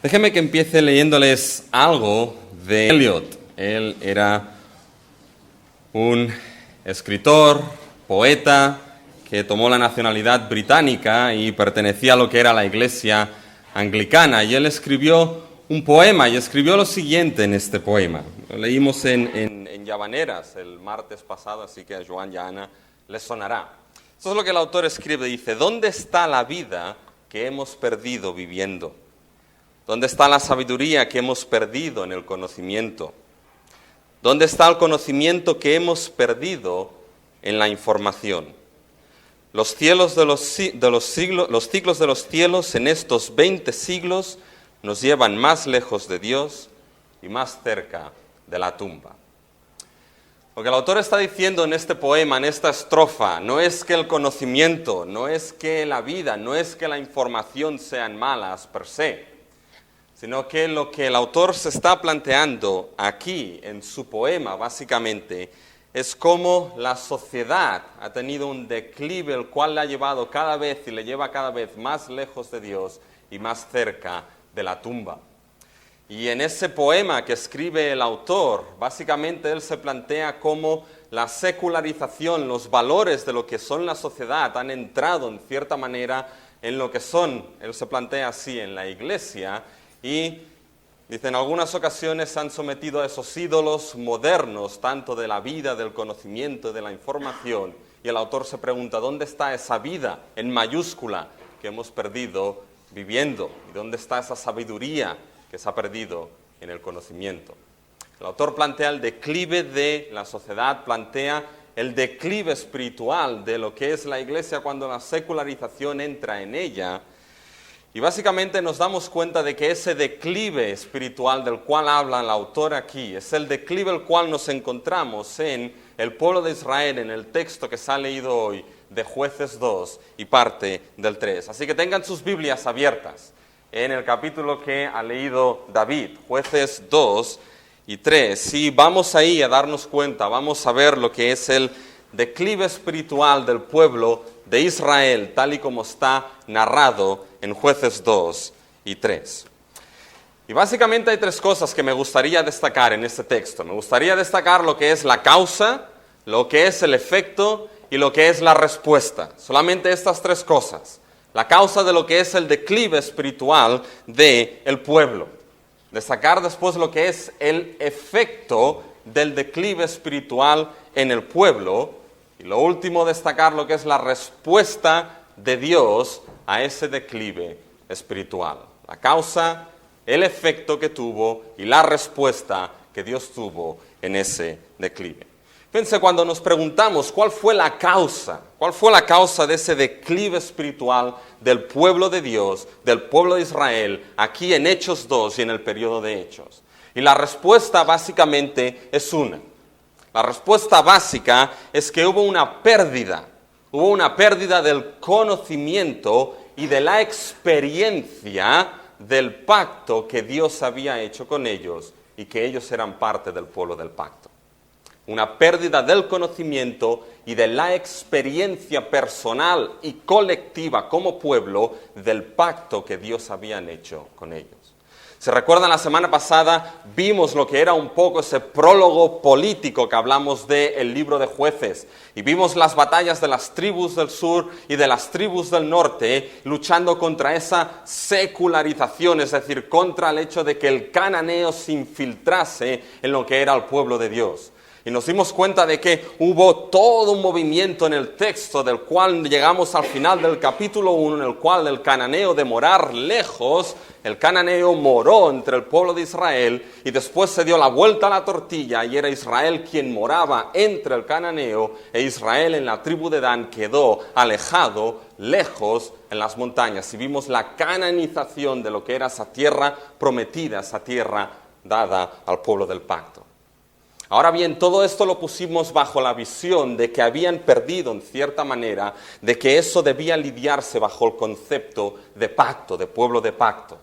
Déjenme que empiece leyéndoles algo de Eliot. Él era un escritor, poeta, que tomó la nacionalidad británica y pertenecía a lo que era la iglesia anglicana. Y él escribió un poema, y escribió lo siguiente en este poema. Lo leímos en Llavaneras el martes pasado, así que a Joan y a Ana les sonará. Eso es lo que el autor escribe, dice: ¿dónde está la vida que hemos perdido viviendo? ¿Dónde está la sabiduría que hemos perdido en el conocimiento? ¿Dónde está el conocimiento que hemos perdido en la información? Los ciclos de los cielos en estos 20 siglos nos llevan más lejos de Dios y más cerca de la tumba. Lo que el autor está diciendo en este poema, en esta estrofa, no es que el conocimiento, no es que la vida, no es que la información sean malas per se, sino que lo que el autor se está planteando aquí en su poema, básicamente, es cómo la sociedad ha tenido un declive, el cual le ha llevado cada vez y le lleva cada vez más lejos de Dios y más cerca de la tumba. Y en ese poema que escribe el autor, básicamente él se plantea cómo la secularización, los valores de lo que son la sociedad han entrado en cierta manera en lo que son, él se plantea así, en la iglesia, y dice, en algunas ocasiones han sometido a esos ídolos modernos, tanto de la vida, del conocimiento, de la información, y el autor se pregunta, ¿dónde está esa vida en mayúscula que hemos perdido viviendo? ¿Y dónde está esa sabiduría que se ha perdido en el conocimiento? El autor plantea el declive de la sociedad, plantea el declive espiritual de lo que es la iglesia cuando la secularización entra en ella. Y básicamente nos damos cuenta de que ese declive espiritual del cual habla el autor aquí es el declive el cual nos encontramos en el pueblo de Israel, en el texto que se ha leído hoy de Jueces 2 y parte del 3. Así que tengan sus Biblias abiertas en el capítulo que ha leído David, Jueces 2 y 3. Y vamos ahí a darnos cuenta, vamos a ver lo que es el declive espiritual del pueblo de Israel, tal y como está narrado en Jueces 2 y 3. Y básicamente hay tres cosas que me gustaría destacar en este texto. Me gustaría destacar lo que es la causa, lo que es el efecto y lo que es la respuesta. Solamente estas tres cosas. La causa de lo que es el declive espiritual del pueblo. Destacar después lo que es el efecto del declive espiritual en el pueblo. Y lo último, destacar lo que es la respuesta de Dios a ese declive espiritual. La causa, el efecto que tuvo y la respuesta que Dios tuvo en ese declive. Fíjense, cuando nos preguntamos cuál fue la causa de ese declive espiritual del pueblo de Dios, del pueblo de Israel, aquí en Hechos 2 y en el periodo de Hechos. Y la respuesta básicamente es una. La respuesta básica es que hubo una pérdida del conocimiento y de la experiencia del pacto que Dios había hecho con ellos y que ellos eran parte del pueblo del pacto. Una pérdida del conocimiento y de la experiencia personal y colectiva como pueblo del pacto que Dios había hecho con ellos. ¿Se recuerdan? La semana pasada vimos lo que era un poco ese prólogo político que hablamos del libro de Jueces. Y vimos las batallas de las tribus del sur y de las tribus del norte luchando contra esa secularización, es decir, contra el hecho de que el cananeo se infiltrase en lo que era el pueblo de Dios. Y nos dimos cuenta de que hubo todo un movimiento en el texto del cual llegamos al final del capítulo 1, en el cual el cananeo de morar lejos, el cananeo moró entre el pueblo de Israel y después se dio la vuelta a la tortilla y era Israel quien moraba entre el cananeo e Israel en la tribu de Dan quedó alejado, lejos en las montañas. Y vimos la cananización de lo que era esa tierra prometida, esa tierra dada al pueblo del pacto. Ahora bien, todo esto lo pusimos bajo la visión de que habían perdido en cierta manera, de que eso debía lidiarse bajo el concepto de pacto, de pueblo de pacto.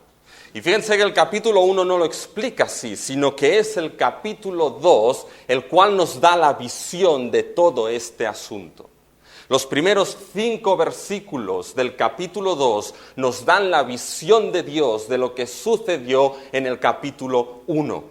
Y fíjense que el capítulo 1 no lo explica así, sino que es el capítulo 2 el cual nos da la visión de todo este asunto. Los primeros 5 versículos del capítulo 2 nos dan la visión de Dios de lo que sucedió en el capítulo 1.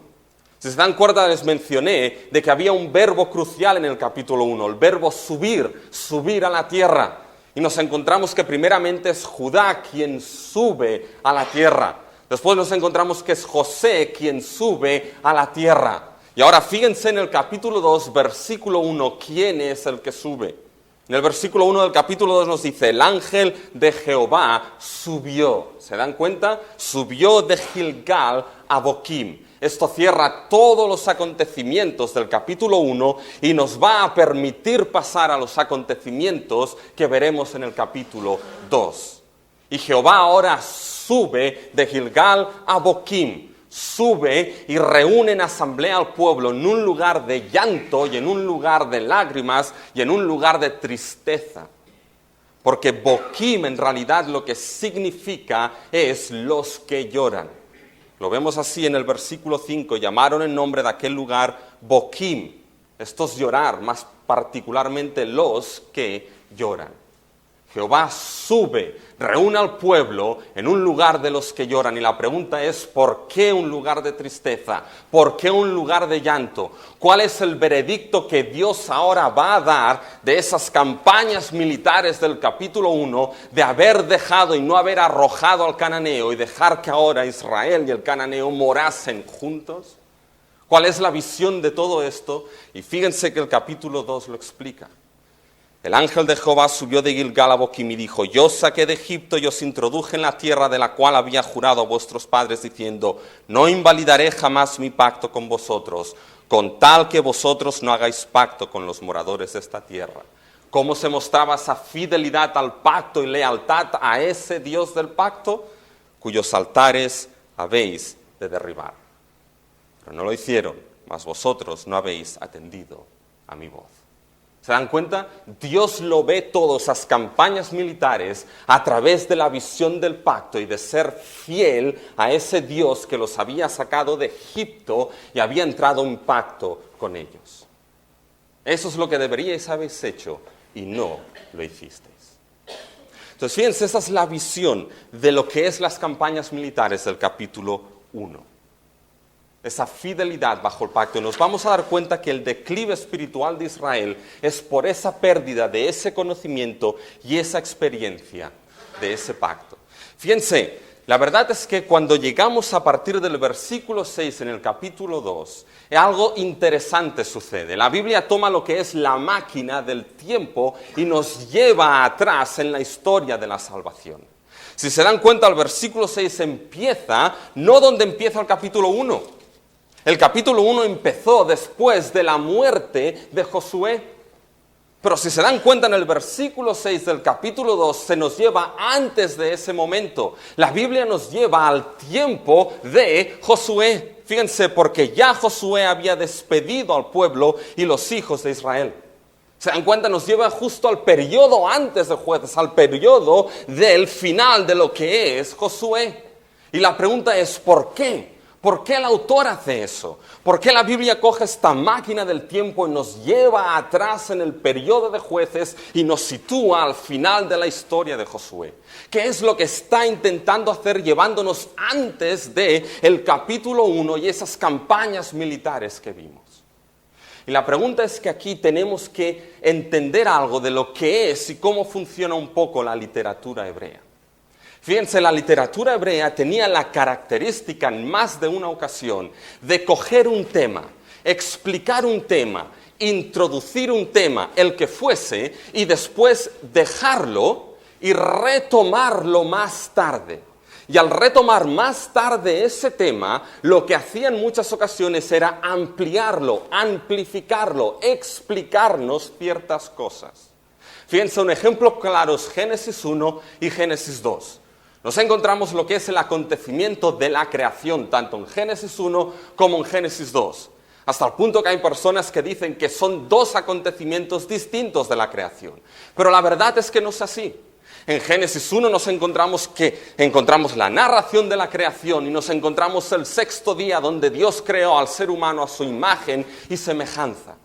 Si se dan cuenta, les mencioné de que había un verbo crucial en el capítulo 1, el verbo subir a la tierra. Y nos encontramos que primeramente es Judá quien sube a la tierra. Después nos encontramos que es José quien sube a la tierra. Y ahora fíjense en el capítulo 2, versículo 1, ¿quién es el que sube? En el versículo 1 del capítulo 2 nos dice, el ángel de Jehová subió. ¿Se dan cuenta? Subió de Gilgal a Boquim. Esto cierra todos los acontecimientos del capítulo 1 y nos va a permitir pasar a los acontecimientos que veremos en el capítulo 2. Y Jehová ahora sube de Gilgal a Boquim. Sube y reúne en asamblea al pueblo en un lugar de llanto y en un lugar de lágrimas y en un lugar de tristeza. Porque Boquim en realidad lo que significa es los que lloran. Lo vemos así en el versículo 5, llamaron el nombre de aquel lugar Boquim. Esto es llorar, más particularmente los que lloran. Jehová sube, reúne al pueblo en un lugar de los que lloran. Y la pregunta es, ¿por qué un lugar de tristeza? ¿Por qué un lugar de llanto? ¿Cuál es el veredicto que Dios ahora va a dar de esas campañas militares del capítulo 1, de haber dejado y no haber arrojado al cananeo y dejar que ahora Israel y el cananeo morasen juntos? ¿Cuál es la visión de todo esto? Y fíjense que el capítulo 2 lo explica. El ángel de Jehová subió de Gilgal a Boquim y dijo, yo os saqué de Egipto y os introduje en la tierra de la cual había jurado a vuestros padres, diciendo, no invalidaré jamás mi pacto con vosotros, con tal que vosotros no hagáis pacto con los moradores de esta tierra. ¿Cómo se mostraba esa fidelidad al pacto y lealtad a ese Dios del pacto? Cuyos altares habéis de derribar. Pero no lo hicieron, mas vosotros no habéis atendido a mi voz. ¿Se dan cuenta? Dios lo ve todas esas campañas militares a través de la visión del pacto y de ser fiel a ese Dios que los había sacado de Egipto y había entrado en pacto con ellos. Eso es lo que deberíais haber hecho y no lo hicisteis. Entonces, fíjense, esa es la visión de lo que es las campañas militares del capítulo 1. Esa fidelidad bajo el pacto. Y nos vamos a dar cuenta que el declive espiritual de Israel es por esa pérdida de ese conocimiento y esa experiencia de ese pacto. Fíjense, la verdad es que cuando llegamos a partir del versículo 6 en el capítulo 2, algo interesante sucede. La Biblia toma lo que es la máquina del tiempo y nos lleva atrás en la historia de la salvación. Si se dan cuenta, el versículo 6 empieza, no donde empieza el capítulo 1. El capítulo 1 empezó después de la muerte de Josué. Pero si se dan cuenta, en el versículo 6 del capítulo 2 se nos lleva antes de ese momento. La Biblia nos lleva al tiempo de Josué. Fíjense, porque ya Josué había despedido al pueblo y los hijos de Israel. Se dan cuenta, nos lleva justo al periodo antes de Jueces, al periodo del final de lo que es Josué. Y la pregunta es, ¿por qué? ¿Por qué el autor hace eso? ¿Por qué la Biblia coge esta máquina del tiempo y nos lleva atrás en el periodo de Jueces y nos sitúa al final de la historia de Josué? ¿Qué es lo que está intentando hacer llevándonos antes del capítulo 1 y esas campañas militares que vimos? Y la pregunta es que aquí tenemos que entender algo de lo que es y cómo funciona un poco la literatura hebrea. Fíjense, la literatura hebrea tenía la característica en más de una ocasión de coger un tema, explicar un tema, introducir un tema, el que fuese, y después dejarlo y retomarlo más tarde. Y al retomar más tarde ese tema, lo que hacía en muchas ocasiones era ampliarlo, amplificarlo, explicarnos ciertas cosas. Fíjense, un ejemplo claro es Génesis 1 y Génesis 2. Nos encontramos lo que es el acontecimiento de la creación, tanto en Génesis 1 como en Génesis 2. Hasta el punto que hay personas que dicen que son dos acontecimientos distintos de la creación. Pero la verdad es que no es así. En Génesis 1 nos encontramos la narración de la creación y nos encontramos el sexto día donde Dios creó al ser humano a su imagen y semejanza.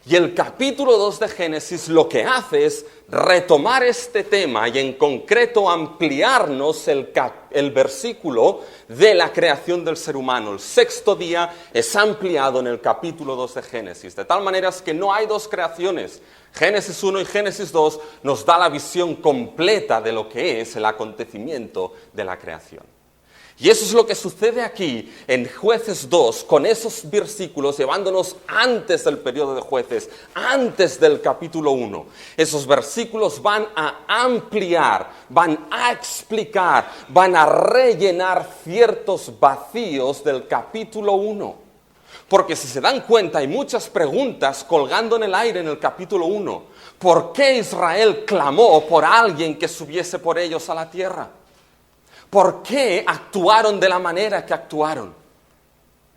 Y el capítulo 2 de Génesis lo que hace es retomar este tema y en concreto ampliarnos el versículo de la creación del ser humano. El sexto día es ampliado en el capítulo 2 de Génesis, de tal manera que no hay dos creaciones. Génesis 1 y Génesis 2 nos da la visión completa de lo que es el acontecimiento de la creación. Y eso es lo que sucede aquí en Jueces 2, con esos versículos llevándonos antes del periodo de Jueces, antes del capítulo 1. Esos versículos van a ampliar, van a explicar, van a rellenar ciertos vacíos del capítulo 1. Porque si se dan cuenta, hay muchas preguntas colgando en el aire en el capítulo 1. ¿Por qué Israel clamó por alguien que subiese por ellos a la tierra? ¿Por qué actuaron de la manera que actuaron?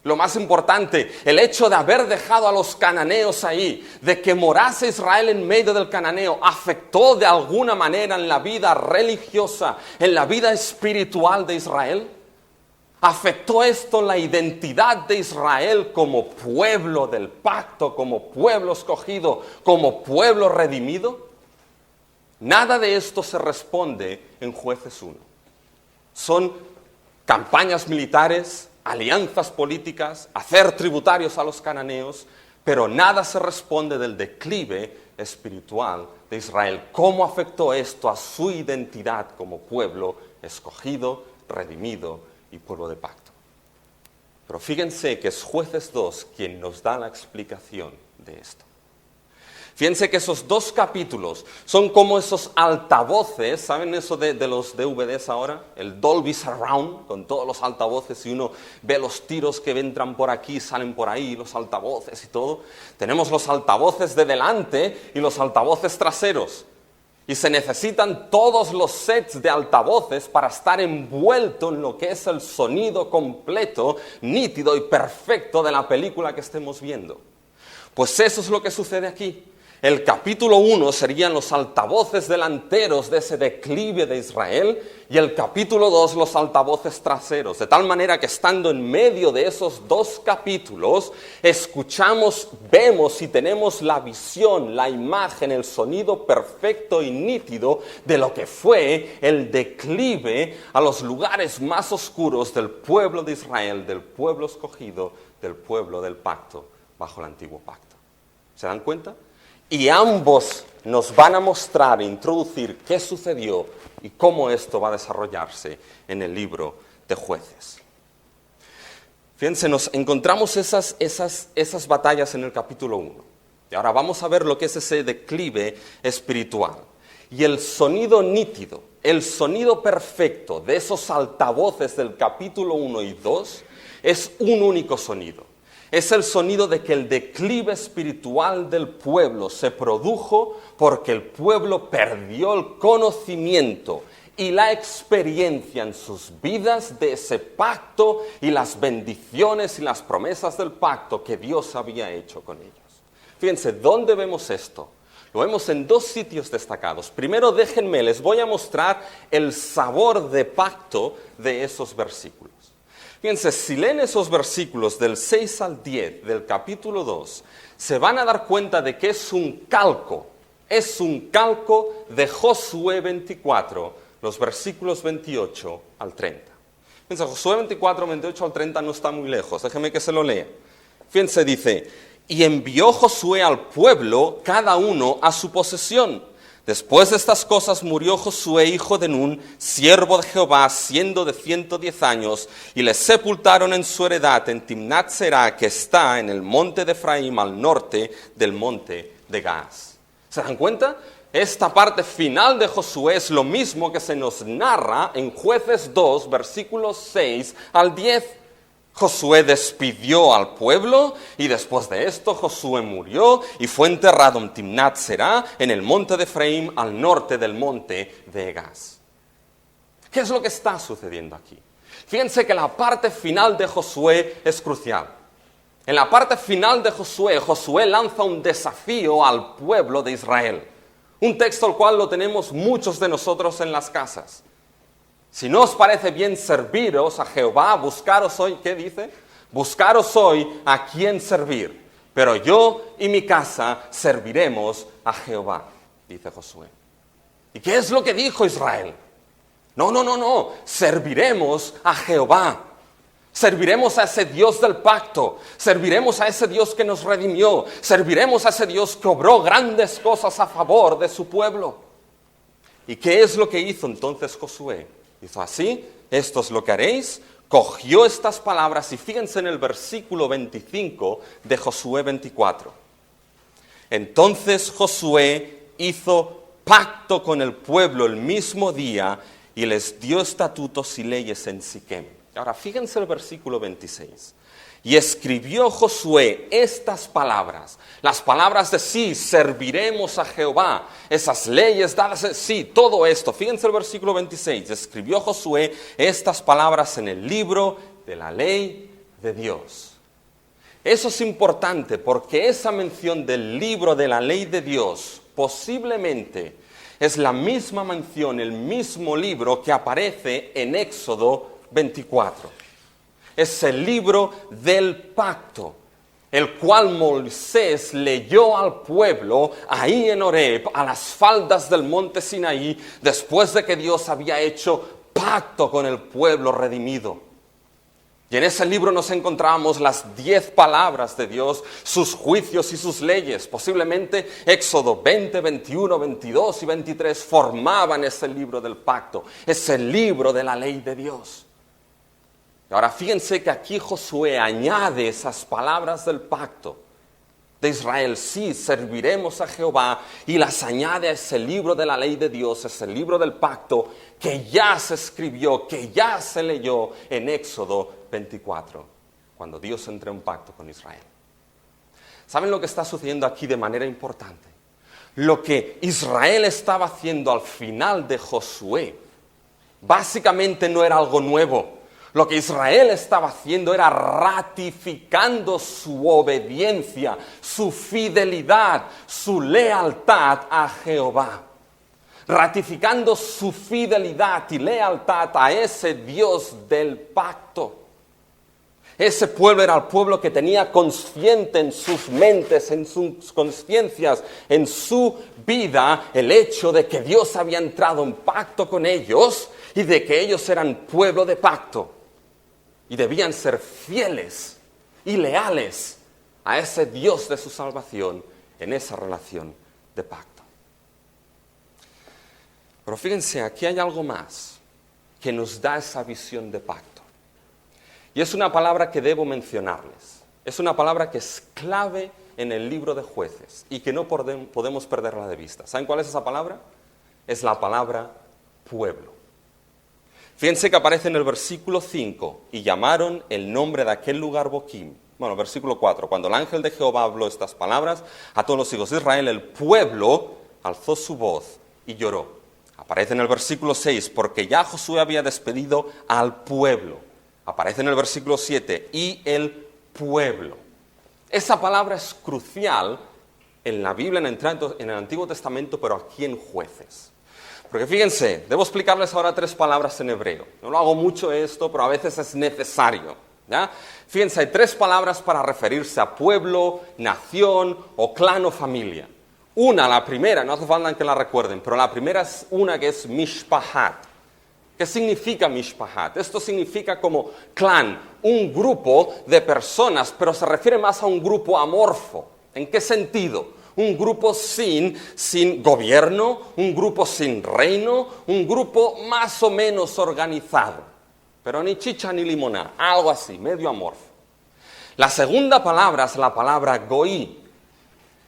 Lo más importante, el hecho de haber dejado a los cananeos ahí, de que morase Israel en medio del cananeo, ¿afectó de alguna manera en la vida religiosa, en la vida espiritual de Israel? ¿Afectó esto la identidad de Israel como pueblo del pacto, como pueblo escogido, como pueblo redimido? Nada de esto se responde en Jueces 1. Son campañas militares, alianzas políticas, hacer tributarios a los cananeos, pero nada se responde del declive espiritual de Israel. ¿Cómo afectó esto a su identidad como pueblo escogido, redimido y pueblo de pacto? Pero fíjense que es Jueces 2 quien nos da la explicación de esto. Fíjense que esos dos capítulos son como esos altavoces, ¿saben eso de los DVDs ahora? El Dolby Surround, con todos los altavoces, y uno ve los tiros que entran por aquí, salen por ahí, los altavoces y todo. Tenemos los altavoces de delante y los altavoces traseros. Y se necesitan todos los sets de altavoces para estar envuelto en lo que es el sonido completo, nítido y perfecto de la película que estemos viendo. Pues eso es lo que sucede aquí. El capítulo 1 serían los altavoces delanteros de ese declive de Israel y el capítulo 2 los altavoces traseros. De tal manera que estando en medio de esos dos capítulos, escuchamos, vemos y tenemos la visión, la imagen, el sonido perfecto y nítido de lo que fue el declive a los lugares más oscuros del pueblo de Israel, del pueblo escogido, del pueblo del pacto, bajo el antiguo pacto. ¿Se dan cuenta? Y ambos nos van a mostrar e introducir qué sucedió y cómo esto va a desarrollarse en el libro de Jueces. Fíjense, nos encontramos esas batallas en el capítulo 1. Y ahora vamos a ver lo que es ese declive espiritual. Y el sonido nítido, el sonido perfecto de esos altavoces del capítulo 1 y 2 es un único sonido. Es el sonido de que el declive espiritual del pueblo se produjo porque el pueblo perdió el conocimiento y la experiencia en sus vidas de ese pacto y las bendiciones y las promesas del pacto que Dios había hecho con ellos. Fíjense, ¿dónde vemos esto? Lo vemos en dos sitios destacados. Primero, déjenme, les voy a mostrar el sabor de pacto de esos versículos. Fíjense, si leen esos versículos del 6 al 10 del capítulo 2, se van a dar cuenta de que es un calco de Josué 24, los versículos 28 al 30. Fíjense, Josué 24, 28 al 30 no está muy lejos, déjenme que se lo lea. Fíjense, dice, y envió Josué al pueblo, cada uno a su posesión. Después de estas cosas murió Josué, hijo de Nun, siervo de Jehová, siendo de 110 años, y le sepultaron en su heredad en Timnat Será, que está en el monte de Efraín, al norte del monte de Gaas. ¿Se dan cuenta? Esta parte final de Josué es lo mismo que se nos narra en Jueces 2, versículos 6 al 10. Josué despidió al pueblo y después de esto Josué murió y fue enterrado en Timnat Será, en el monte de Efraín, al norte del monte de Gaas. ¿Qué es lo que está sucediendo aquí? Fíjense que la parte final de Josué es crucial. En la parte final de Josué, Josué lanza un desafío al pueblo de Israel. Un texto al cual lo tenemos muchos de nosotros en las casas. Si no os parece bien serviros a Jehová, buscaros hoy, ¿qué dice? Buscaros hoy a quién servir. pero yo y mi casa serviremos a Jehová, dice Josué. ¿Y qué es lo que dijo Israel? No, serviremos a Jehová. Serviremos a ese Dios del pacto, serviremos a ese Dios que nos redimió, serviremos a ese Dios que obró grandes cosas a favor de su pueblo. ¿Y qué es lo que hizo entonces Josué? Hizo así, esto es lo que haréis, cogió estas palabras y fíjense en el versículo 25 de Josué 24. Entonces Josué hizo pacto con el pueblo el mismo día y les dio estatutos y leyes en Siquem. Ahora, fíjense el versículo 26. Y escribió Josué estas palabras, las palabras de sí, serviremos a Jehová, esas leyes dadas, sí, todo esto. Fíjense el versículo 26. Escribió Josué estas palabras en el libro de la ley de Dios. Eso es importante porque esa mención del libro de la ley de Dios posiblemente es la misma mención, el mismo libro que aparece en Éxodo 24. Es el libro del pacto, el cual Moisés leyó al pueblo ahí en Horeb, a las faldas del monte Sinaí, después de que Dios había hecho pacto con el pueblo redimido. Y en ese libro nos encontramos las 10 palabras de Dios, sus juicios y sus leyes. Posiblemente Éxodo 20, 21, 22 y 23 formaban ese libro del pacto, ese libro de la ley de Dios. Y ahora fíjense que aquí Josué añade esas palabras del pacto de Israel. Sí, serviremos a Jehová, y las añade a ese libro de la ley de Dios, ese libro del pacto que ya se escribió, que ya se leyó en Éxodo 24, cuando Dios entró en pacto con Israel. ¿Saben lo que está sucediendo aquí de manera importante? Lo que Israel estaba haciendo al final de Josué, básicamente no era algo nuevo. Lo que Israel estaba haciendo era ratificando su obediencia, su fidelidad, su lealtad a Jehová. Ratificando su fidelidad y lealtad a ese Dios del pacto. Ese pueblo era el pueblo que tenía consciente en sus mentes, en sus conciencias, en su vida, el hecho de que Dios había entrado en pacto con ellos y de que ellos eran pueblo de pacto. Y debían ser fieles y leales a ese Dios de su salvación en esa relación de pacto. Pero fíjense, aquí hay algo más que nos da esa visión de pacto. Y es una palabra que debo mencionarles. Es una palabra que es clave en el libro de Jueces y que no podemos perderla de vista. ¿Saben cuál es esa palabra? Es la palabra pueblo. Fíjense que aparece en el versículo 5, y llamaron el nombre de aquel lugar Boquim. Bueno, versículo 4, cuando el ángel de Jehová habló estas palabras a todos los hijos de Israel, el pueblo alzó su voz y lloró. Aparece en el versículo 6, porque ya Josué había despedido al pueblo. Aparece en el versículo 7, y el pueblo. Esa palabra es crucial en la Biblia, en el Antiguo Testamento, pero aquí en Jueces. Porque fíjense, debo explicarles ahora 3 palabras en hebreo. No lo hago mucho esto, pero a veces es necesario, ¿ya? Fíjense, hay 3 palabras para referirse a pueblo, nación o clan o familia. La primera, no hace falta que la recuerden, pero la primera es una que es mishpahat. ¿Qué significa mishpahat? Esto significa como clan, un grupo de personas, pero se refiere más a un grupo amorfo. ¿En qué sentido? Un grupo sin gobierno, un grupo sin reino, un grupo más o menos organizado. Pero ni chicha ni limonada, algo así, medio amorfo. La segunda palabra es la palabra goí.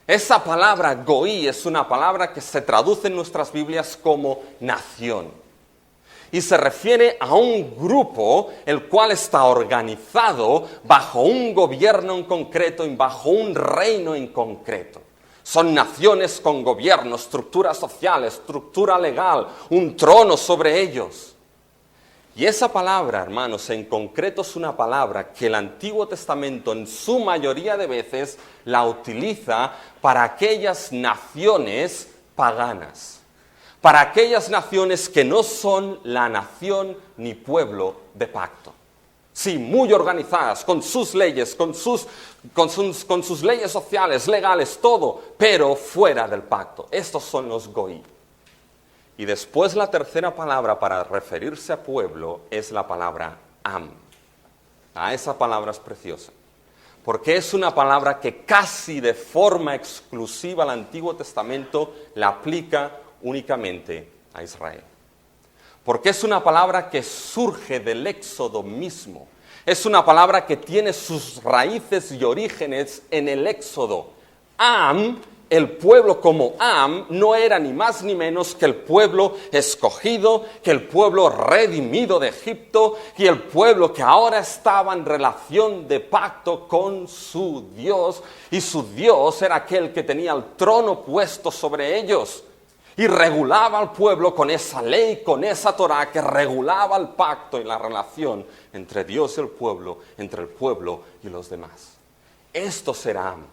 Esa palabra goí es una palabra que se traduce en nuestras Biblias como nación. Y se refiere a un grupo el cual está organizado bajo un gobierno en concreto y bajo un reino en concreto. Son naciones con gobierno, estructura social, estructura legal, un trono sobre ellos. Y esa palabra, hermanos, en concreto es una palabra que el Antiguo Testamento en su mayoría de veces la utiliza para aquellas naciones paganas, para aquellas naciones que no son la nación ni pueblo de pacto. Sí, muy organizadas, con sus leyes, con sus leyes sociales, legales, todo, pero fuera del pacto. Estos son los goí. Y después la tercera palabra para referirse a pueblo es la palabra am. Esa palabra es preciosa, porque es una palabra que casi de forma exclusiva al Antiguo Testamento la aplica únicamente a Israel. Porque es una palabra que surge del Éxodo mismo. Es una palabra que tiene sus raíces y orígenes en el Éxodo. Am, el pueblo como Am, no era ni más ni menos que el pueblo escogido, que el pueblo redimido de Egipto, y el pueblo que ahora estaba en relación de pacto con su Dios, y su Dios era aquel que tenía el trono puesto sobre ellos. Y regulaba al pueblo con esa ley, con esa Torá que regulaba el pacto y la relación entre Dios y el pueblo, entre el pueblo y los demás. Esto será Am.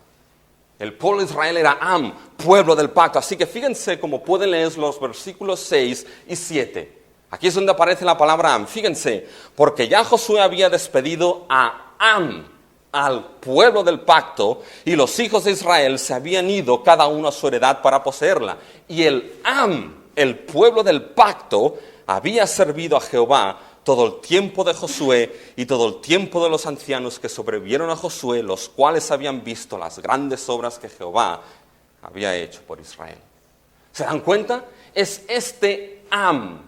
El pueblo de Israel era Am, pueblo del pacto. Así que fíjense cómo pueden leer los versículos 6 y 7. Aquí es donde aparece la palabra Am. Fíjense, porque ya Josué había despedido a Am, al pueblo del pacto, y los hijos de Israel se habían ido cada uno a su heredad para poseerla. Y el Am, el pueblo del pacto, había servido a Jehová todo el tiempo de Josué y todo el tiempo de los ancianos que sobrevivieron a Josué, los cuales habían visto las grandes obras que Jehová había hecho por Israel. ¿Se dan cuenta? Es este Am,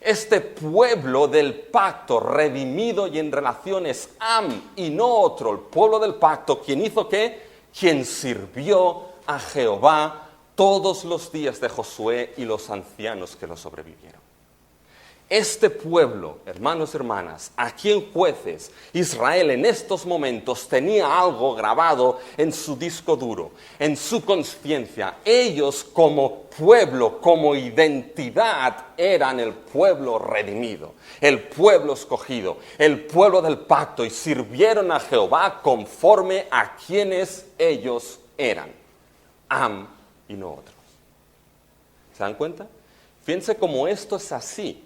este pueblo del pacto redimido y en relaciones Am y no otro, el pueblo del pacto, quien hizo ¿qué? Quien sirvió a Jehová todos los días de Josué y los ancianos que lo sobrevivieron. Este pueblo, hermanos y hermanas, aquí en Jueces, Israel en estos momentos tenía algo grabado en su disco duro, en su conciencia. Ellos como pueblo, como identidad, eran el pueblo redimido, el pueblo escogido, el pueblo del pacto, y sirvieron a Jehová conforme a quienes ellos eran, Am y no otros. ¿Se dan cuenta? Fíjense cómo esto es así.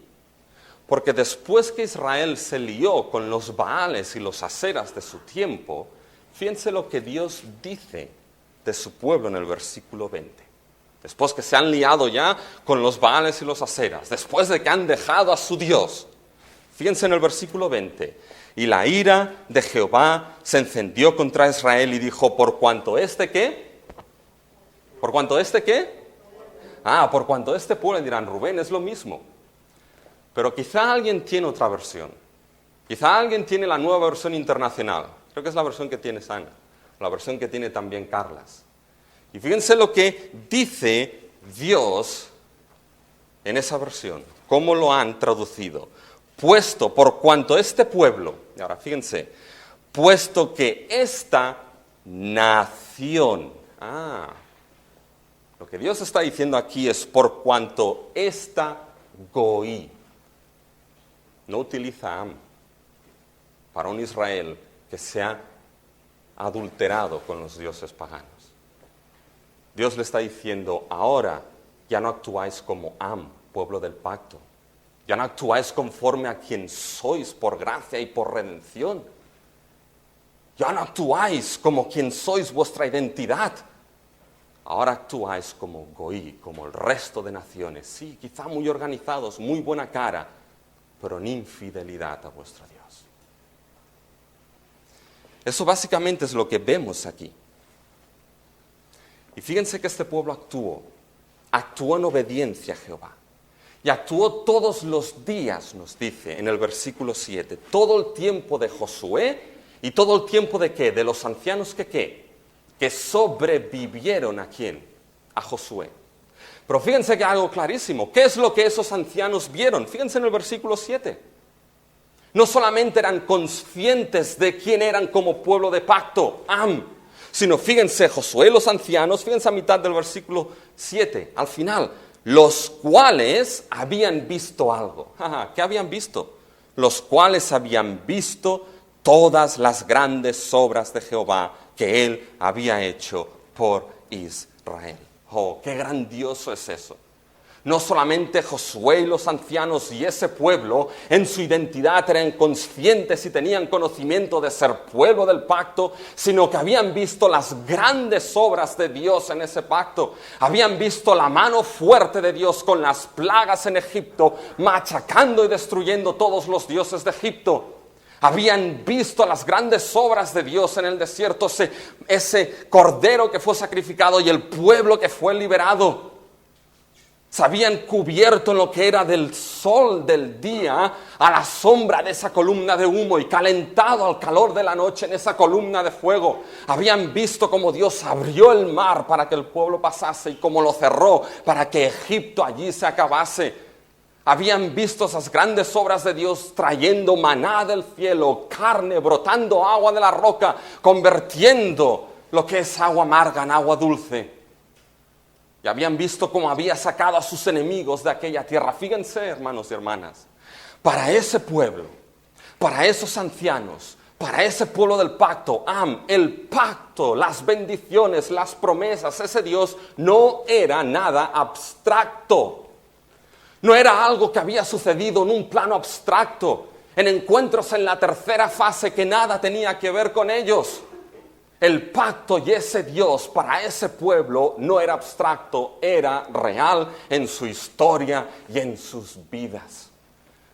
Porque después que Israel se lió con los Baales y los Aseras de su tiempo, fíjense lo que Dios dice de su pueblo en el versículo 20. Después que se han liado ya con los Baales y los Aseras, después de que han dejado a su Dios, fíjense en el versículo 20. Y la ira de Jehová se encendió contra Israel y dijo, ¿por cuanto este qué? ¿Por cuanto este qué? Por cuanto este pueblo, dirán, Rubén, es lo mismo. Pero quizá alguien tiene otra versión. Quizá alguien tiene la nueva versión internacional. Creo que es la versión que tiene Sana, la versión que tiene también Carlas. Y fíjense lo que dice Dios en esa versión, cómo lo han traducido. Puesto por cuanto este pueblo, y ahora fíjense, puesto que esta nación, lo que Dios está diciendo aquí es por cuanto esta goí, no utiliza Am para un Israel que se ha adulterado con los dioses paganos. Dios le está diciendo, ahora ya no actuáis como Am, pueblo del pacto. Ya no actuáis conforme a quien sois por gracia y por redención. Ya no actuáis como quien sois vuestra identidad. Ahora actuáis como goí, como el resto de naciones. Sí, quizá muy organizados, muy buena cara, pero en infidelidad a vuestro Dios. Eso básicamente es lo que vemos aquí. Y fíjense que este pueblo actuó en obediencia a Jehová. Y actuó todos los días, nos dice en el versículo 7, todo el tiempo de Josué y todo el tiempo de ¿qué? De los ancianos que ¿qué? Que sobrevivieron ¿a quién? A Josué. Pero fíjense que hay algo clarísimo. ¿Qué es lo que esos ancianos vieron? Fíjense en el versículo 7. No solamente eran conscientes de quién eran como pueblo de pacto, Am, sino fíjense, Josué, los ancianos, fíjense a mitad del versículo 7, al final, los cuales habían visto algo. ¿Qué habían visto? Los cuales habían visto todas las grandes obras de Jehová que él había hecho por Israel. ¡Oh, qué grandioso es eso! No solamente Josué y los ancianos y ese pueblo en su identidad eran conscientes y tenían conocimiento de ser pueblo del pacto, sino que habían visto las grandes obras de Dios en ese pacto. Habían visto la mano fuerte de Dios con las plagas en Egipto, machacando y destruyendo todos los dioses de Egipto. Habían visto las grandes obras de Dios en el desierto, ese cordero que fue sacrificado y el pueblo que fue liberado. Se habían cubierto en lo que era del sol del día a la sombra de esa columna de humo y calentado al calor de la noche en esa columna de fuego. Habían visto cómo Dios abrió el mar para que el pueblo pasase y cómo lo cerró para que Egipto allí se acabase. Habían visto esas grandes obras de Dios trayendo maná del cielo, carne, brotando agua de la roca, convirtiendo lo que es agua amarga en agua dulce. Y habían visto cómo había sacado a sus enemigos de aquella tierra. Fíjense, hermanos y hermanas, para ese pueblo, para esos ancianos, para ese pueblo del pacto, el pacto, las bendiciones, las promesas, ese Dios no era nada abstracto. No era algo que había sucedido en un plano abstracto, en encuentros en la tercera fase que nada tenía que ver con ellos. El pacto y ese Dios para ese pueblo no era abstracto, era real en su historia y en sus vidas.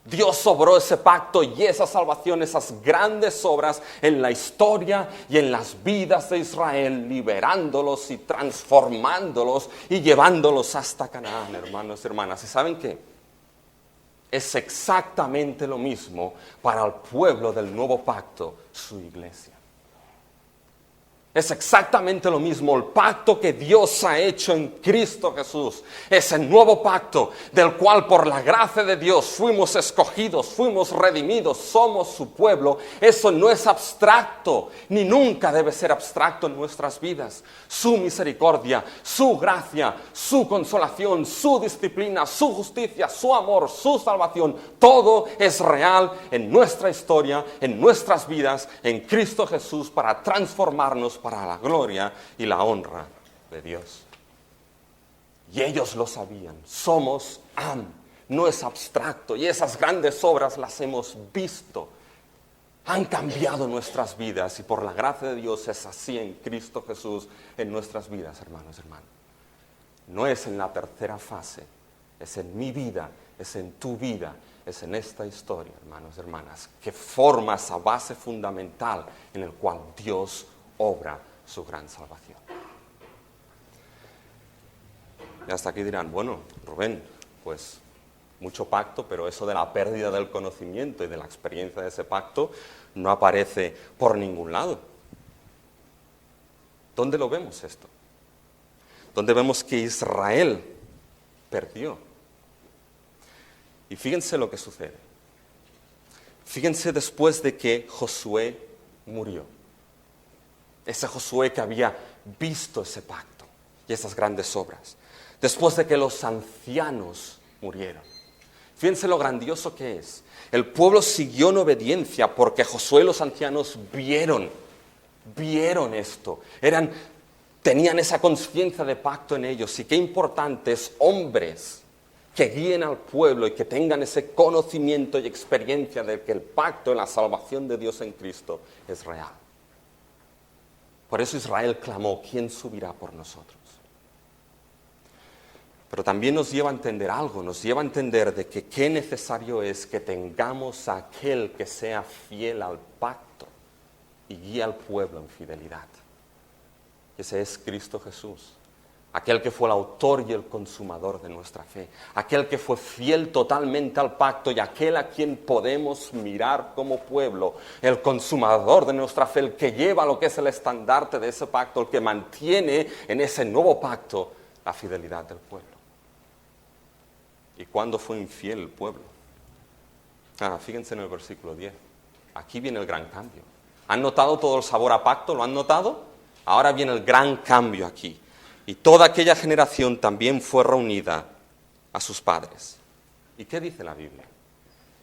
Dios obró ese pacto y esa salvación, esas grandes obras en la historia y en las vidas de Israel, liberándolos y transformándolos y llevándolos hasta Canaán, hermanos y hermanas. ¿Y saben qué? Es exactamente lo mismo para el pueblo del nuevo pacto, su iglesia. Es exactamente lo mismo el pacto que Dios ha hecho en Cristo Jesús. Ese nuevo pacto del cual por la gracia de Dios fuimos escogidos, fuimos redimidos, somos su pueblo. Eso no es abstracto, ni nunca debe ser abstracto en nuestras vidas. Su misericordia, su gracia, su consolación, su disciplina, su justicia, su amor, su salvación, todo es real en nuestra historia, en nuestras vidas, en Cristo Jesús para transformarnos para la gloria y la honra de Dios. Y ellos lo sabían. Somos no es abstracto. Y esas grandes obras las hemos visto. Han cambiado nuestras vidas. Y por la gracia de Dios es así en Cristo Jesús en nuestras vidas, hermanos y hermanas. No es en la tercera fase. Es en mi vida, es en tu vida, es en esta historia, hermanos y hermanas, que forma esa base fundamental en el cual Dios obra su gran salvación. Y hasta aquí dirán, bueno, Rubén, pues mucho pacto, pero eso de la pérdida del conocimiento y de la experiencia de ese pacto no aparece por ningún lado. ¿Dónde lo vemos esto? ¿Dónde vemos que Israel perdió? Y fíjense lo que sucede. Fíjense después de que Josué murió. Ese Josué que había visto ese pacto y esas grandes obras. Después de que los ancianos murieron. Fíjense lo grandioso que es. El pueblo siguió en obediencia porque Josué y los ancianos vieron esto. Tenían esa conciencia de pacto en ellos. Y qué importantes hombres que guíen al pueblo y que tengan ese conocimiento y experiencia de que el pacto y la salvación de Dios en Cristo es real. Por eso Israel clamó, ¿quién subirá por nosotros? Pero también nos lleva a entender algo, nos lleva a entender de que qué necesario es que tengamos a aquel que sea fiel al pacto y guíe al pueblo en fidelidad. Ese es Cristo Jesús, aquel que fue el autor y el consumador de nuestra fe, aquel que fue fiel totalmente al pacto y aquel a quien podemos mirar como pueblo, el consumador de nuestra fe, el que lleva lo que es el estandarte de ese pacto, el que mantiene en ese nuevo pacto la fidelidad del pueblo. ¿Y cuándo fue infiel el pueblo? Fíjense en el versículo 10. Aquí viene el gran cambio. ¿Han notado todo el sabor a pacto? ¿Lo han notado? Ahora viene el gran cambio aquí. Y toda aquella generación también fue reunida a sus padres. ¿Y qué dice la Biblia?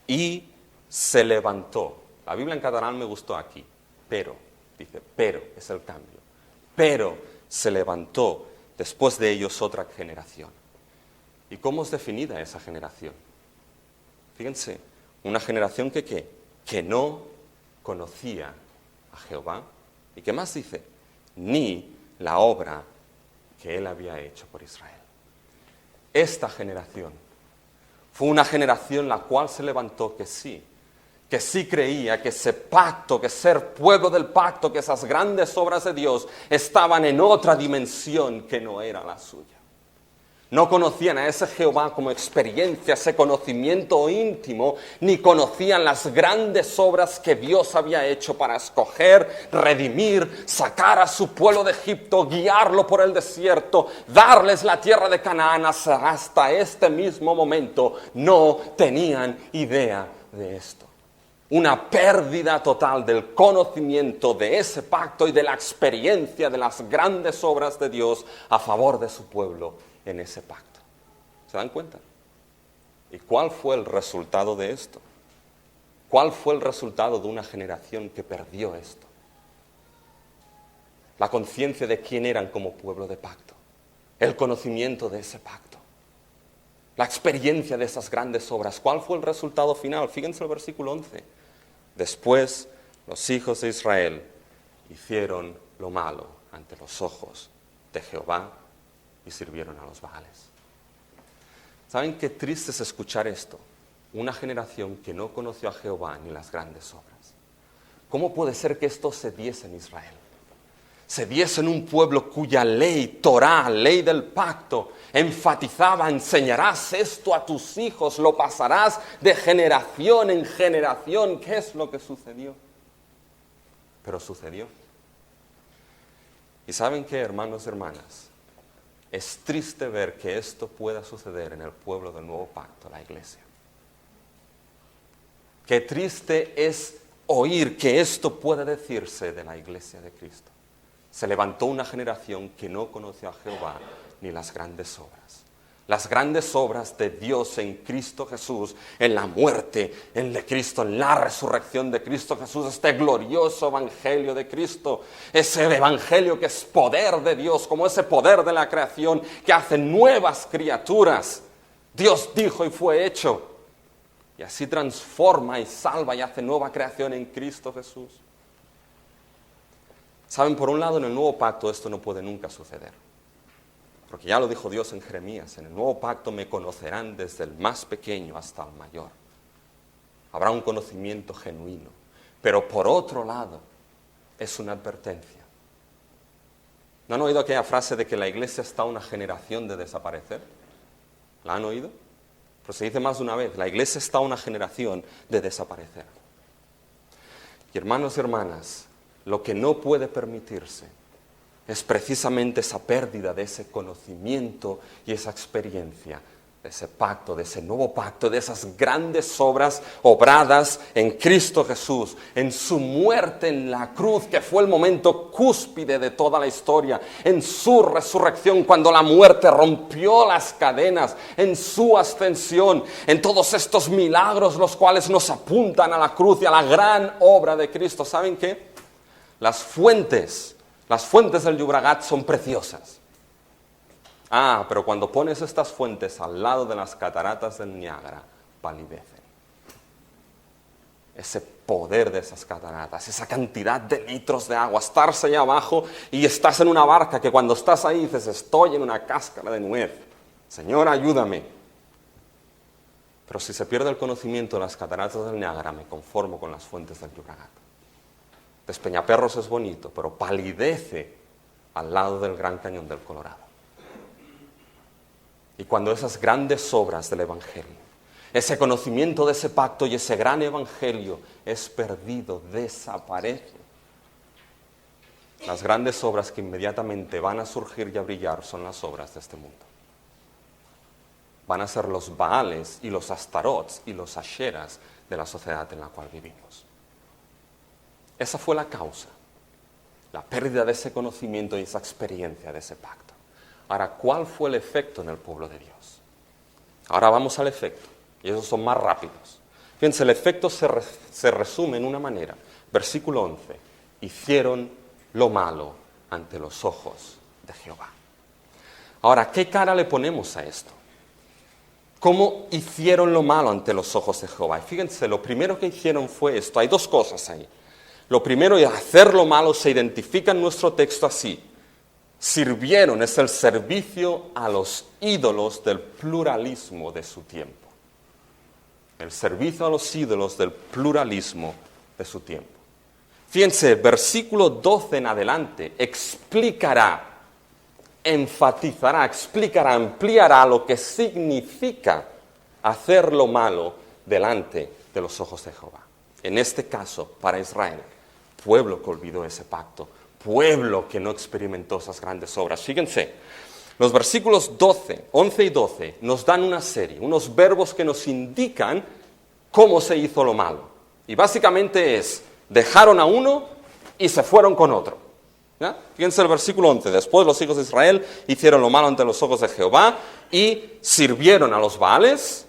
Y se levantó. La Biblia en catalán me gustó aquí. Pero, dice, pero, es el cambio. Pero se levantó después de ellos otra generación. ¿Y cómo es definida esa generación? Fíjense, una generación que ¿qué? Que no conocía a Jehová. ¿Y qué más dice? Ni la obra que Él había hecho por Israel. Esta generación fue una generación la cual se levantó que sí creía que ese pacto, que ser pueblo del pacto, que esas grandes obras de Dios estaban en otra dimensión que no era la suya. No conocían a ese Jehová como experiencia, ese conocimiento íntimo, ni conocían las grandes obras que Dios había hecho para escoger, redimir, sacar a su pueblo de Egipto, guiarlo por el desierto, darles la tierra de Canaán. Hasta este mismo momento no tenían idea de esto. Una pérdida total del conocimiento de ese pacto y de la experiencia de las grandes obras de Dios a favor de su pueblo en ese pacto. ¿Se dan cuenta? ¿Y cuál fue el resultado de esto? ¿Cuál fue el resultado de una generación que perdió esto? La conciencia de quién eran como pueblo de pacto, el conocimiento de ese pacto, la experiencia de esas grandes obras. ¿Cuál fue el resultado final? Fíjense el versículo 11. Después los hijos de Israel hicieron lo malo ante los ojos de Jehová y sirvieron a los Baales. ¿Saben qué triste es escuchar esto? Una generación que no conoció a Jehová ni las grandes obras. ¿Cómo puede ser que esto se diese en Israel? Se diese en un pueblo cuya ley, Torá, ley del pacto, enfatizaba: enseñarás esto a tus hijos, lo pasarás de generación en generación. ¿Qué es lo que sucedió? Pero sucedió. ¿Y saben qué, hermanos y hermanas? Es triste ver que esto pueda suceder en el pueblo del nuevo pacto, la iglesia. Qué triste es oír que esto pueda decirse de la iglesia de Cristo. Se levantó una generación que no conoció a Jehová ni las grandes obras. Las grandes obras de Dios en Cristo Jesús, en la muerte en de Cristo, en la resurrección de Cristo Jesús, este glorioso evangelio de Cristo, ese evangelio que es poder de Dios, como ese poder de la creación que hace nuevas criaturas. Dios dijo y fue hecho, y así transforma y salva y hace nueva creación en Cristo Jesús. Saben, por un lado, en el nuevo pacto esto no puede nunca suceder. Porque ya lo dijo Dios en Jeremías: en el nuevo pacto me conocerán desde el más pequeño hasta el mayor. Habrá un conocimiento genuino. Pero por otro lado, es una advertencia. ¿No han oído aquella frase de que la iglesia está a una generación de desaparecer? ¿La han oído? Pues se dice más de una vez: la iglesia está a una generación de desaparecer. Y hermanos y hermanas, lo que no puede permitirse es precisamente esa pérdida de ese conocimiento y esa experiencia, de ese pacto, de ese nuevo pacto, de esas grandes obras obradas en Cristo Jesús, en su muerte en la cruz, que fue el momento cúspide de toda la historia, en su resurrección, cuando la muerte rompió las cadenas, en su ascensión, en todos estos milagros los cuales nos apuntan a la cruz y a la gran obra de Cristo. ¿Saben qué? Las fuentes del Llobregat son preciosas. Pero cuando pones estas fuentes al lado de las cataratas del Niágara, palidecen. Ese poder de esas cataratas, esa cantidad de litros de agua, estarse allá abajo y estás en una barca que cuando estás ahí dices: estoy en una cáscara de nuez. Señor, ayúdame. Pero si se pierde el conocimiento de las cataratas del Niágara, me conformo con las fuentes del Llobregat. Despeñaperros es bonito, pero palidece al lado del Gran Cañón del Colorado. Y cuando esas grandes obras del Evangelio, ese conocimiento de ese pacto y ese gran Evangelio es perdido, desaparece, las grandes obras que inmediatamente van a surgir y a brillar son las obras de este mundo. Van a ser los Baales y los Astarots y los Asheras de la sociedad en la cual vivimos. Esa fue la causa, la pérdida de ese conocimiento y esa experiencia de ese pacto. Ahora, ¿cuál fue el efecto en el pueblo de Dios? Ahora vamos al efecto, y esos son más rápidos. Fíjense, el efecto se resume en una manera. Versículo 11: hicieron lo malo ante los ojos de Jehová. Ahora, ¿qué cara le ponemos a esto? cómo hicieron lo malo ante los ojos de Jehová. Y fíjense, lo primero que hicieron fue esto. Hay dos cosas ahí. Lo primero es hacer lo malo, se identifica en nuestro texto así. Sirvieron, es el servicio a los ídolos del pluralismo de su tiempo. El servicio a los ídolos del pluralismo de su tiempo. Fíjense, versículo 12 en adelante explicará, enfatizará, explicará, ampliará lo que significa hacer lo malo delante de los ojos de Jehová. En este caso, para Israel, pueblo que olvidó ese pacto, pueblo que no experimentó esas grandes obras. Fíjense, los versículos 11 y 12 nos dan una serie, unos verbos que nos indican cómo se hizo lo malo. Y básicamente es, dejaron a uno y se fueron con otro. ¿Ya? Fíjense el versículo 11. Después los hijos de Israel hicieron lo malo ante los ojos de Jehová y sirvieron a los Baales,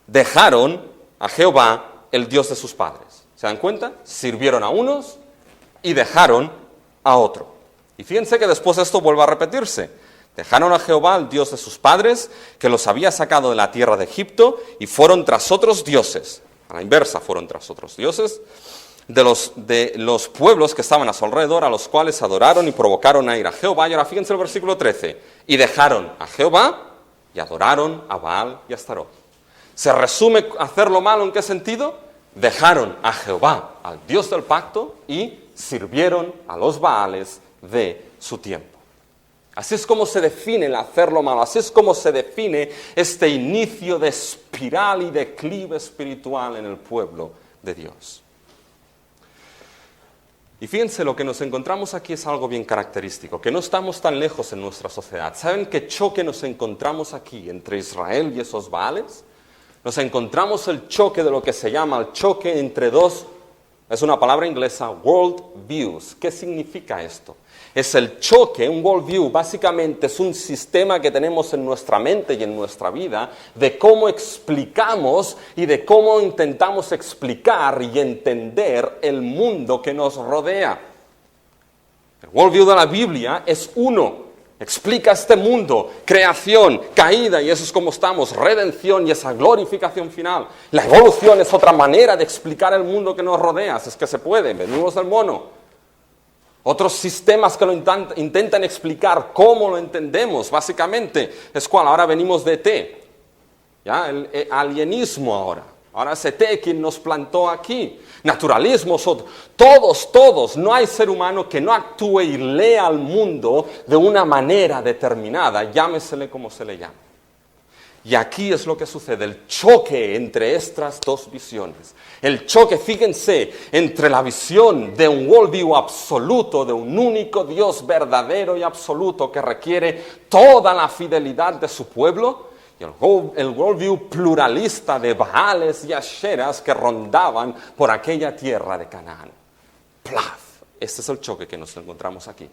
dejaron a Jehová, el Dios de sus padres. ¿Se dan cuenta? Sirvieron a unos y dejaron a otro. Y fíjense que después esto vuelve a repetirse. Dejaron a Jehová, el Dios de sus padres, que los había sacado de la tierra de Egipto, y fueron tras otros dioses. A la inversa, fueron tras otros dioses de los pueblos que estaban a su alrededor, a los cuales adoraron y provocaron a ir a Jehová. Y ahora fíjense el versículo 13. Y dejaron a Jehová y adoraron a Baal y a Astarot. ¿Se resume hacer lo malo en qué sentido? Dejaron a Jehová, al Dios del pacto, y sirvieron a los Baales de su tiempo. Así es como se define el hacer lo malo, así es como se define este inicio de espiral y declive espiritual en el pueblo de Dios. Y fíjense, lo que nos encontramos aquí es algo bien característico, que no estamos tan lejos en nuestra sociedad. ¿Saben qué choque nos encontramos aquí entre Israel y esos Baales? Nos encontramos el choque de lo que se llama el choque entre dos, es una palabra inglesa, world views. ¿Qué significa esto? Es el choque, un world view básicamente es un sistema que tenemos en nuestra mente y en nuestra vida de cómo explicamos y de cómo intentamos explicar y entender el mundo que nos rodea. El world view de la Biblia es uno. Explica este mundo, creación, caída, y eso es como estamos, redención y esa glorificación final. La evolución es otra manera de explicar el mundo que nos rodea, si es que se puede, venimos del mono. Otros sistemas que lo intentan explicar cómo lo entendemos, básicamente, es cuál, ahora venimos de ET, ¿ya? El alienismo ahora es ET quien nos plantó aquí. Naturalismo, todos, no hay ser humano que no actúe y lea al mundo de una manera determinada, llámesele como se le llame. Y aquí es lo que sucede, el choque entre estas dos visiones. El choque, fíjense, entre la visión de un worldview absoluto, de un único Dios verdadero y absoluto que requiere toda la fidelidad de su pueblo, y el worldview pluralista de Baales y Asheras que rondaban por aquella tierra de Canaán. ¡Plaf! Este es el choque que nos encontramos aquí.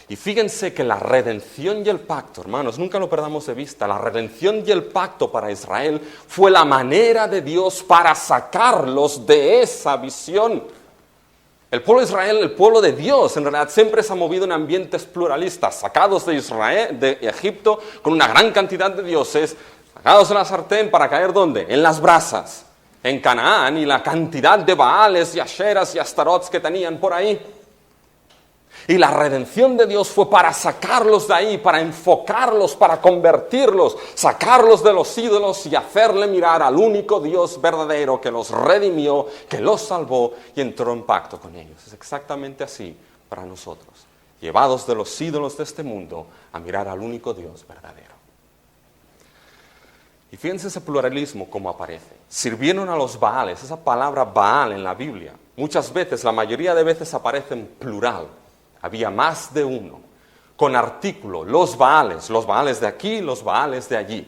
Y fíjense que la redención y el pacto, hermanos, nunca lo perdamos de vista, la redención y el pacto para Israel fue la manera de Dios para sacarlos de esa visión. El pueblo de Israel, el pueblo de Dios, en realidad siempre se ha movido en ambientes pluralistas, sacados de Israel, de Egipto, con una gran cantidad de dioses, sacados de la sartén para caer ¿dónde? En las brasas, en Canaán, y la cantidad de Baales y Asheras y Astarots que tenían por ahí. Y la redención de Dios fue para sacarlos de ahí, para enfocarlos, para convertirlos, sacarlos de los ídolos y hacerle mirar al único Dios verdadero que los redimió, que los salvó y entró en pacto con ellos. Es exactamente así para nosotros, llevados de los ídolos de este mundo a mirar al único Dios verdadero. Y fíjense ese pluralismo cómo aparece. Sirvieron a los Baales, esa palabra Baal en la Biblia, muchas veces, la mayoría de veces aparece en plural. Había más de uno, con artículo, los Baales de aquí, los Baales de allí.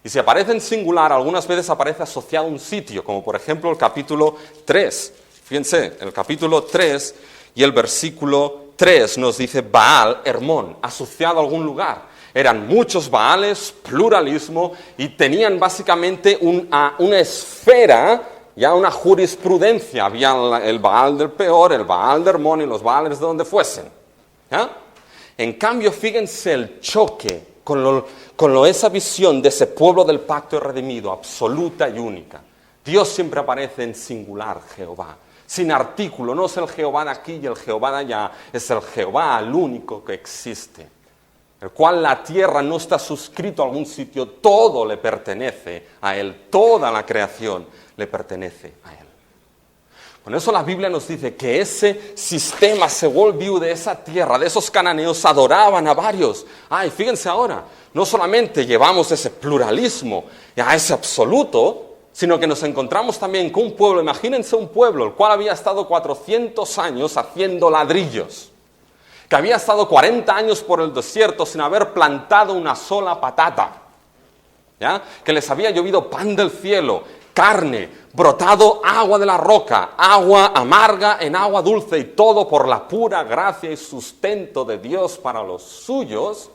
Y si aparece en singular, algunas veces aparece asociado a un sitio, como por ejemplo el capítulo 3. Fíjense, el capítulo 3 y el versículo 3 nos dice Baal Hermón, asociado a algún lugar. Eran muchos Baales, pluralismo, y tenían básicamente una esfera, ya una jurisprudencia. Había el Baal del Peor, el Baal de Hermón y los Baales de donde fuesen. ¿Ya? En cambio, fíjense el choque esa visión de ese pueblo del pacto redimido, absoluta y única. Dios siempre aparece en singular, Jehová, sin artículo, no es el Jehová de aquí y el Jehová de allá, es el Jehová el único que existe, el cual la tierra no está suscrito a algún sitio, todo le pertenece a Él, toda la creación le pertenece a Él. Por eso la Biblia nos dice que ese sistema se volvió de esa tierra, de esos cananeos adoraban a varios. Y fíjense ahora, no solamente llevamos ese pluralismo a ese absoluto, sino que nos encontramos también con un pueblo, imagínense un pueblo, el cual había estado 400 años haciendo ladrillos, que había estado 40 años por el desierto sin haber plantado una sola patata, ¿ya? Que les había llovido pan del cielo, carne, brotado agua de la roca, agua amarga en agua dulce, y todo por la pura gracia y sustento de Dios para los suyos.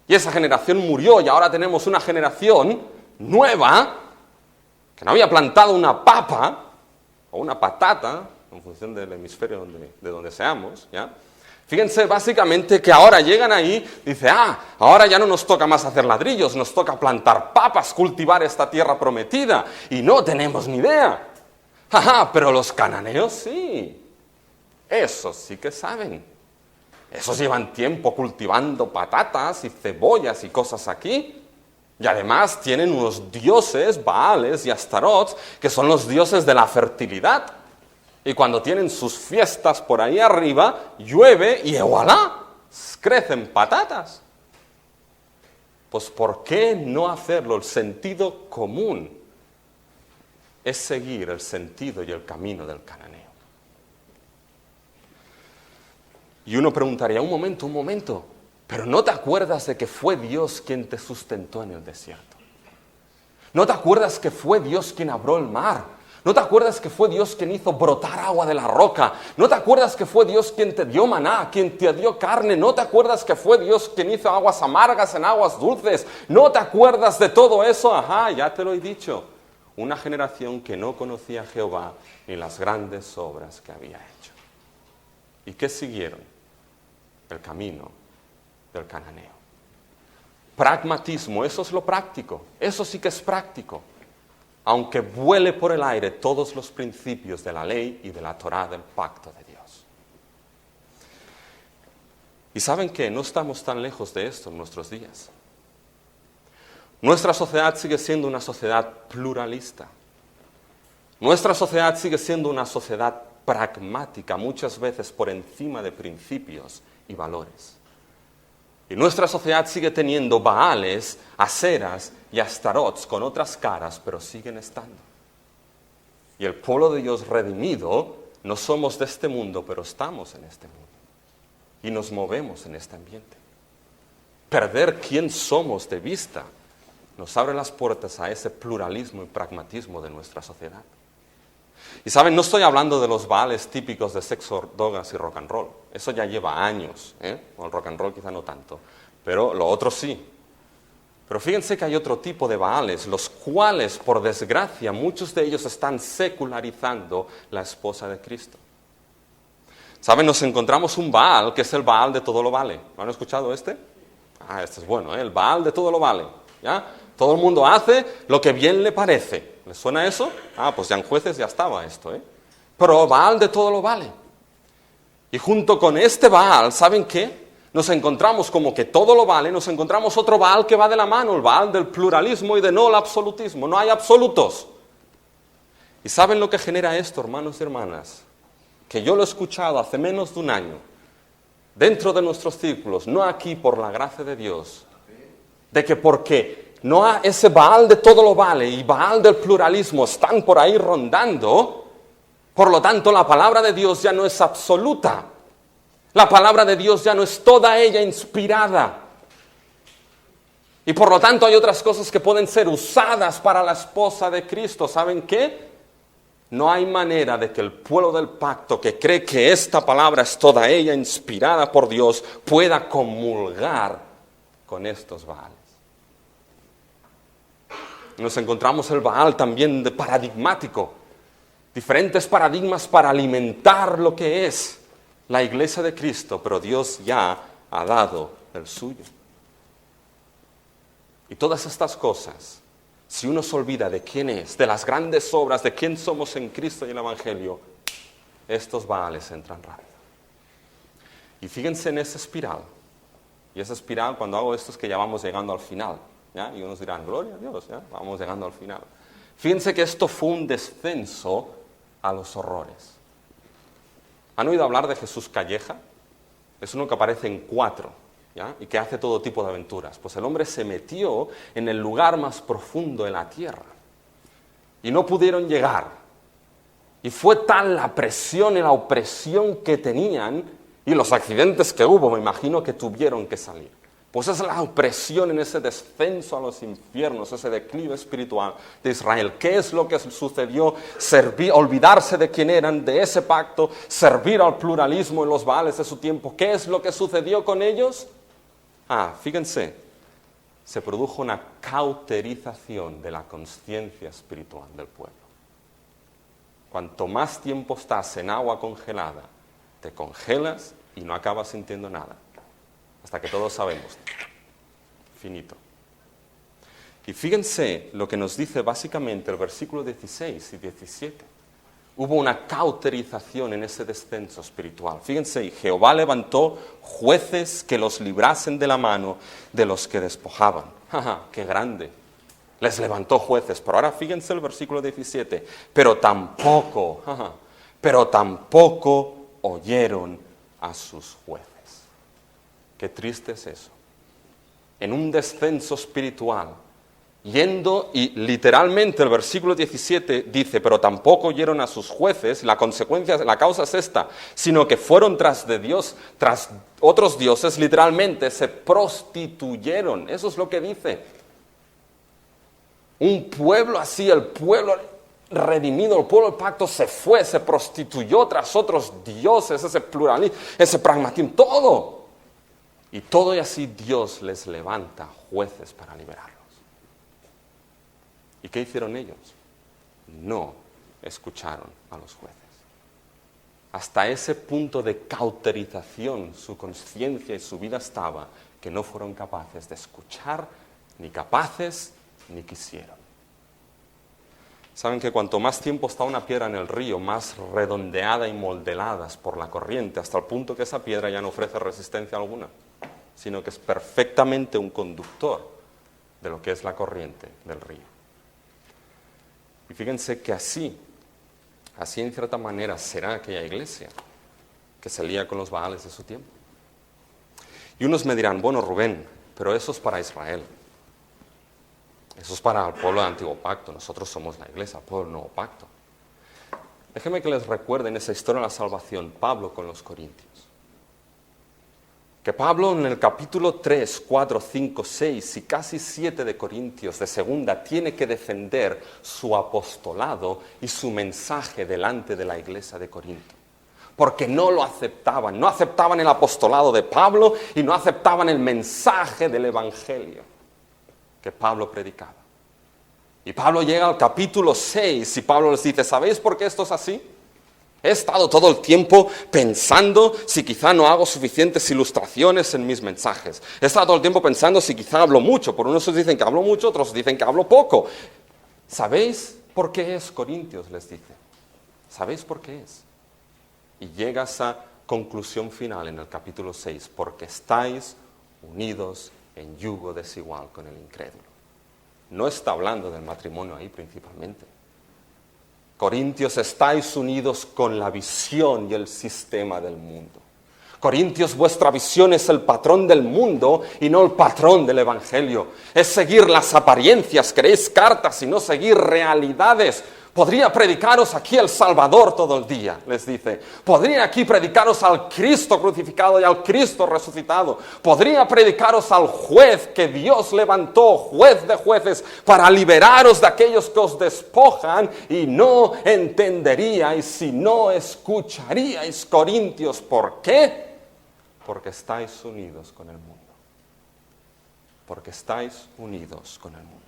Y esa generación murió y ahora tenemos una generación nueva que no había plantado una papa o una patata, en función del hemisferio de donde seamos, ¿ya? Fíjense básicamente que ahora llegan ahí, dice, ahora ya no nos toca más hacer ladrillos, nos toca plantar papas, cultivar esta tierra prometida, y no tenemos ni idea. Pero los cananeos sí, esos sí que saben. Esos llevan tiempo cultivando patatas y cebollas y cosas aquí. Y además tienen unos dioses, Baales y Astaroth, que son los dioses de la fertilidad. Y cuando tienen sus fiestas por ahí arriba, llueve y ¡voilà! Crecen patatas. Pues ¿por qué no hacerlo? El sentido común es seguir el sentido y el camino del cananeo. Y uno preguntaría, un momento, pero ¿no te acuerdas de que fue Dios quien te sustentó en el desierto? ¿No te acuerdas que fue Dios quien abrió el mar? ¿No te acuerdas que fue Dios quien hizo brotar agua de la roca? ¿No te acuerdas que fue Dios quien te dio maná, quien te dio carne? ¿No te acuerdas que fue Dios quien hizo aguas amargas en aguas dulces? ¿No te acuerdas de todo eso? Ya te lo he dicho. Una generación que no conocía a Jehová ni las grandes obras que había hecho. ¿Y qué siguieron? El camino del cananeo. Pragmatismo, eso es lo práctico. Eso sí que es práctico. Aunque vuele por el aire todos los principios de la ley y de la Torá del pacto de Dios. Y ¿saben qué? No estamos tan lejos de esto en nuestros días. Nuestra sociedad sigue siendo una sociedad pluralista. Nuestra sociedad sigue siendo una sociedad pragmática, muchas veces por encima de principios y valores. Y nuestra sociedad sigue teniendo Baales, Aseras y Astarots con otras caras, pero siguen estando. Y el pueblo de Dios redimido, no somos de este mundo, pero estamos en este mundo. Y nos movemos en este ambiente. Perder quién somos de vista nos abre las puertas a ese pluralismo y pragmatismo de nuestra sociedad. Y saben, no estoy hablando de los Baales típicos de sexo, drogas y rock and roll. Eso ya lleva años, o el rock and roll quizá no tanto, pero lo otro sí. Pero fíjense que hay otro tipo de Baales, los cuales, por desgracia, muchos de ellos están secularizando la esposa de Cristo. ¿Saben? Nos encontramos un Baal, que es el Baal de todo lo vale. ¿Lo han escuchado este? Este es bueno, el Baal de todo lo vale. ¿Ya? Todo el mundo hace lo que bien le parece. ¿Les suena eso? Pues ya en Jueces ya estaba esto, Pero Baal de todo lo vale. Y junto con este Baal, ¿saben qué? Nos encontramos como que todo lo vale, nos encontramos otro Baal que va de la mano, el Baal del pluralismo y de no el absolutismo. No hay absolutos. ¿Y saben lo que genera esto, hermanos y hermanas? Que yo lo he escuchado hace menos de un año, dentro de nuestros círculos, no aquí por la gracia de Dios, de que porque no hay ese Baal de todo lo vale y Baal del pluralismo están por ahí rondando, por lo tanto la palabra de Dios ya no es absoluta. La palabra de Dios ya no es toda ella inspirada. Y por lo tanto hay otras cosas que pueden ser usadas para la esposa de Cristo. ¿Saben qué? No hay manera de que el pueblo del pacto que cree que esta palabra es toda ella inspirada por Dios pueda comulgar con estos Baales. Nos encontramos el Baal también de paradigmático. Diferentes paradigmas para alimentar lo que es la iglesia de Cristo, pero Dios ya ha dado el suyo. Y todas estas cosas, si uno se olvida de quién es, de las grandes obras, de quién somos en Cristo y el Evangelio, estos Baales entran rápido. Y fíjense en esa espiral. Y esa espiral, cuando hago esto, es que ya vamos llegando al final. ¿Ya? Y unos dirán, gloria a Dios, ¿ya? Vamos llegando al final. Fíjense que esto fue un descenso a los horrores. ¿Han oído hablar de Jesús Calleja? Es uno que aparece en 4, ¿ya? Y que hace todo tipo de aventuras. Pues el hombre se metió en el lugar más profundo de la tierra. Y no pudieron llegar. Y fue tal la presión y la opresión que tenían, y los accidentes que hubo, me imagino que tuvieron que salir. Pues esa es la opresión en ese descenso a los infiernos, ese declive espiritual de Israel. ¿Qué es lo que sucedió? Olvidarse de quién eran, de ese pacto, servir al pluralismo en los Baales de su tiempo. ¿Qué es lo que sucedió con ellos? Fíjense, se produjo una cauterización de la conciencia espiritual del pueblo. Cuanto más tiempo estás en agua congelada, te congelas y no acabas sintiendo nada. Hasta que todos sabemos. Finito. Y fíjense lo que nos dice básicamente el versículo 16 y 17. Hubo una cauterización en ese descenso espiritual. Fíjense, y Jehová levantó jueces que los librasen de la mano de los que despojaban. ¡Qué grande! Les levantó jueces. Pero ahora fíjense el versículo 17. Pero tampoco oyeron a sus jueces. Qué triste es eso. En un descenso espiritual, yendo, y literalmente el versículo 17 dice, pero tampoco oyeron a sus jueces, la causa es esta, sino que fueron tras de Dios, tras otros dioses, literalmente se prostituyeron. Eso es lo que dice. Un pueblo así, el pueblo redimido, el pueblo del pacto se fue, se prostituyó tras otros dioses, ese pluralismo, ese pragmatismo, todo. Y todo y así Dios les levanta jueces para liberarlos. ¿Y qué hicieron ellos? No escucharon a los jueces. Hasta ese punto de cauterización su conciencia y su vida estaba, que no fueron capaces de escuchar, ni capaces, ni quisieron. Saben que cuanto más tiempo está una piedra en el río, más redondeada y modelada por la corriente, hasta el punto que esa piedra ya no ofrece resistencia alguna, sino que es perfectamente un conductor de lo que es la corriente del río. Y fíjense que así en cierta manera será aquella iglesia que se lía con los Baales de su tiempo. Y unos me dirán, bueno, Rubén, pero eso es para Israel. Eso es para el pueblo del Antiguo Pacto. Nosotros somos la iglesia, el pueblo del Nuevo Pacto. Déjenme que les recuerde en esa historia de la salvación, Pablo con los Corintios. Que Pablo en el capítulo 3, 4, 5, 6 y casi 7 de Corintios de segunda tiene que defender su apostolado y su mensaje delante de la iglesia de Corinto. Porque no lo aceptaban, no aceptaban el apostolado de Pablo y no aceptaban el mensaje del Evangelio que Pablo predicaba. Y Pablo llega al capítulo 6 y Pablo les dice, ¿sabéis por qué esto es así? He estado todo el tiempo pensando si quizá no hago suficientes ilustraciones en mis mensajes. He estado todo el tiempo pensando si quizá hablo mucho. Por unos dicen que hablo mucho, otros dicen que hablo poco. ¿Sabéis por qué es, Corintios? Les dice. ¿Sabéis por qué es? Y llega a esa conclusión final en el capítulo 6. Porque estáis unidos en yugo desigual con el incrédulo. No está hablando del matrimonio ahí principalmente. Corintios, estáis unidos con la visión y el sistema del mundo. Corintios, vuestra visión es el patrón del mundo y no el patrón del Evangelio. Es seguir las apariencias, queréis cartas y no seguir realidades. Podría predicaros aquí el Salvador todo el día, les dice. Podría aquí predicaros al Cristo crucificado y al Cristo resucitado. Podría predicaros al juez que Dios levantó, juez de jueces, para liberaros de aquellos que os despojan y no entenderíais si no escucharíais, Corintios. ¿Por qué? Porque estáis unidos con el mundo. Porque estáis unidos con el mundo.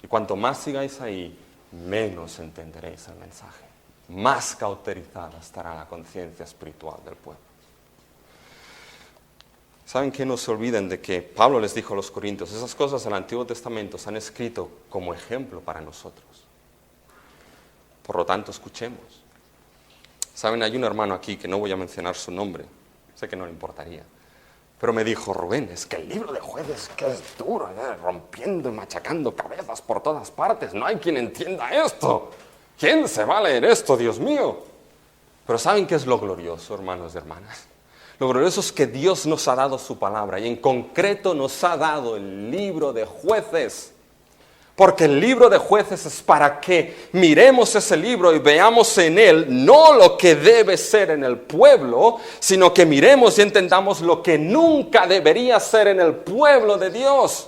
Y cuanto más sigáis ahí, menos entenderéis el mensaje. Más cauterizada estará la conciencia espiritual del pueblo. ¿Saben qué? No se olviden de que Pablo les dijo a los corintios, esas cosas del Antiguo Testamento se han escrito como ejemplo para nosotros. Por lo tanto, escuchemos. ¿Saben? Hay un hermano aquí que no voy a mencionar su nombre, sé que no le importaría, pero me dijo, Rubén, es que el libro de Jueces que es duro, rompiendo y machacando cabezas por todas partes, no hay quien entienda esto. ¿Quién se va a leer esto, Dios mío? Pero ¿saben qué es lo glorioso, hermanos y hermanas? Lo glorioso es que Dios nos ha dado su palabra y en concreto nos ha dado el libro de Jueces. Porque el libro de Jueces es para que miremos ese libro y veamos en él no lo que debe ser en el pueblo, sino que miremos y entendamos lo que nunca debería ser en el pueblo de Dios.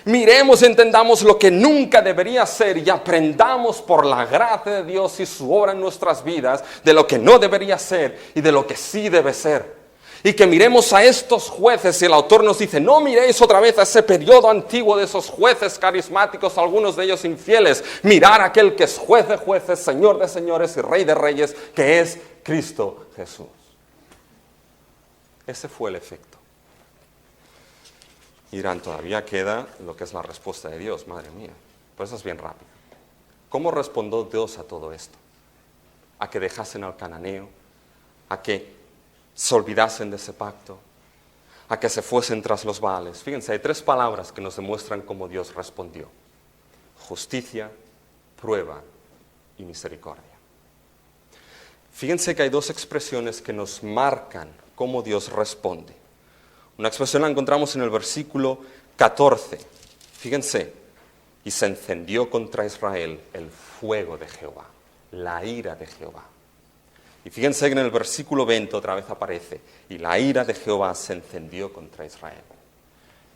Miremos y entendamos lo que nunca debería ser y aprendamos por la gracia de Dios y su obra en nuestras vidas de lo que no debería ser y de lo que sí debe ser. Y que miremos a estos jueces, y el autor nos dice, no miréis otra vez a ese periodo antiguo de esos jueces carismáticos, algunos de ellos infieles. Mirar a aquel que es juez de jueces, señor de señores y rey de reyes, que es Cristo Jesús. Ese fue el efecto. Y dirán, todavía queda lo que es la respuesta de Dios, madre mía. Pues eso es bien rápido. ¿Cómo respondió Dios a todo esto? A que dejasen al cananeo, a que se olvidasen de ese pacto, a que se fuesen tras los Baales. Fíjense, hay 3 palabras que nos demuestran cómo Dios respondió: justicia, prueba y misericordia. Fíjense que hay 2 expresiones que nos marcan cómo Dios responde. Una expresión la encontramos en el versículo 14. Fíjense, y se encendió contra Israel el fuego de Jehová, la ira de Jehová. Y fíjense que en el versículo 20 otra vez aparece, y la ira de Jehová se encendió contra Israel.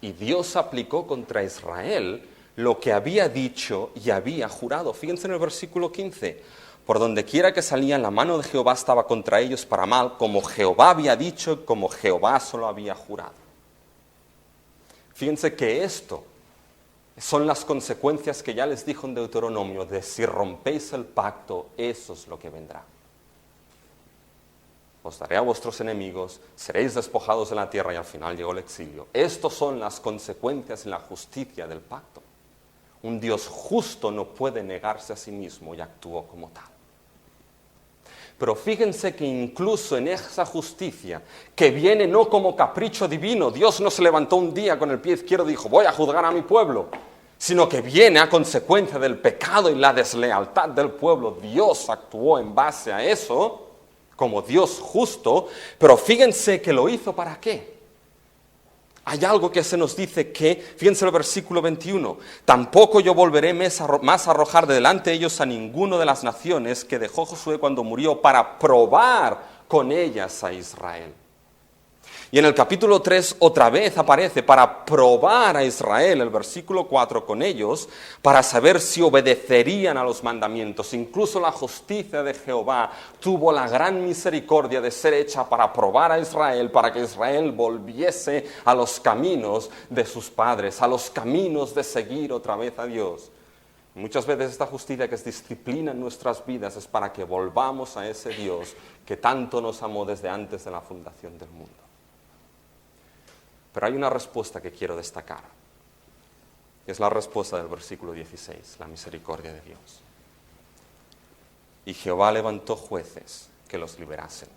Y Dios aplicó contra Israel lo que había dicho y había jurado. Fíjense en el versículo 15, por donde quiera que salían, la mano de Jehová estaba contra ellos para mal, como Jehová había dicho y como Jehová solo había jurado. Fíjense que esto son las consecuencias que ya les dijo en Deuteronomio, de si rompéis el pacto, eso es lo que vendrá. Os daré a vuestros enemigos, seréis despojados de la tierra, y al final llegó el exilio. Estas son las consecuencias en la justicia del pacto. Un Dios justo no puede negarse a sí mismo y actuó como tal. Pero fíjense que incluso en esa justicia, que viene no como capricho divino, Dios no se levantó un día con el pie izquierdo y dijo, voy a juzgar a mi pueblo, sino que viene a consecuencia del pecado y la deslealtad del pueblo. Dios actuó en base a eso, como Dios justo, pero fíjense que lo hizo ¿para qué? Hay algo que se nos dice que, fíjense el versículo 21, tampoco yo volveré más a arrojar de delante de ellos a ninguno de las naciones que dejó Josué cuando murió, para probar con ellas a Israel. Y en el capítulo 3 otra vez aparece para probar a Israel, el versículo 4, con ellos, para saber si obedecerían a los mandamientos. Incluso la justicia de Jehová tuvo la gran misericordia de ser hecha para probar a Israel, para que Israel volviese a los caminos de sus padres, a los caminos de seguir otra vez a Dios. Muchas veces esta justicia que es disciplina en nuestras vidas es para que volvamos a ese Dios que tanto nos amó desde antes de la fundación del mundo. Pero hay una respuesta que quiero destacar. Es la respuesta del versículo 16, la misericordia de Dios. Y Jehová levantó jueces que los liberasen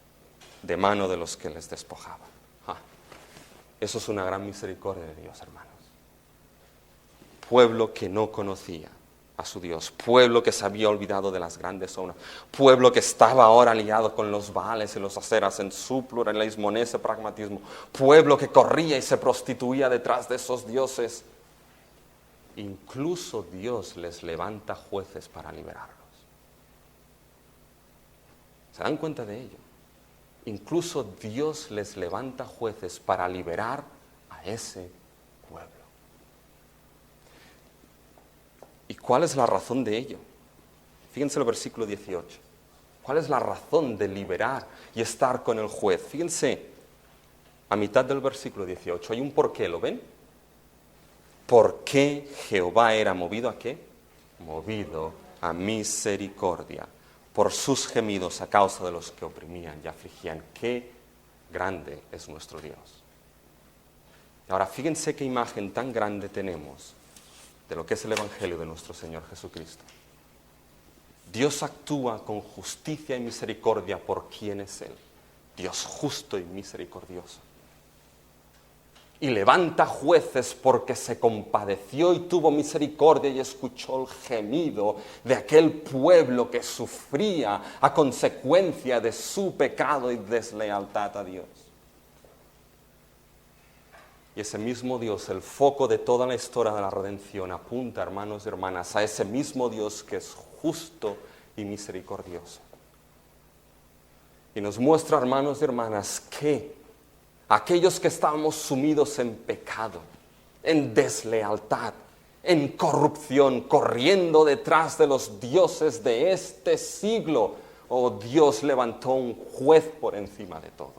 de mano de los que les despojaban. Eso es una gran misericordia de Dios, hermanos. Pueblo que no conocía a su Dios, pueblo que se había olvidado de las grandes obras, pueblo que estaba ahora liado con los Baales y los Aseras en su pluralismo, en ese pragmatismo, pueblo que corría y se prostituía detrás de esos dioses. Incluso Dios les levanta jueces para liberarlos. ¿Se dan cuenta de ello? Incluso Dios les levanta jueces para liberar a ese pueblo. ¿Y cuál es la razón de ello? Fíjense el versículo 18. ¿Cuál es la razón de liberar y estar con el juez? Fíjense, a mitad del versículo 18 hay un porqué, ¿lo ven? ¿Por qué Jehová era movido a qué? Movido a misericordia por sus gemidos a causa de los que oprimían y afligían. ¡Qué grande es nuestro Dios! Ahora, fíjense qué imagen tan grande tenemos de lo que es el Evangelio de nuestro Señor Jesucristo. Dios actúa con justicia y misericordia por quien es Él. Dios justo y misericordioso. Y levanta jueces porque se compadeció y tuvo misericordia y escuchó el gemido de aquel pueblo que sufría a consecuencia de su pecado y deslealtad a Dios. Y ese mismo Dios, el foco de toda la historia de la redención, apunta, hermanos y hermanas, a ese mismo Dios que es justo y misericordioso. Y nos muestra, hermanos y hermanas, que aquellos que estábamos sumidos en pecado, en deslealtad, en corrupción, corriendo detrás de los dioses de este siglo, Dios levantó un juez por encima de todos.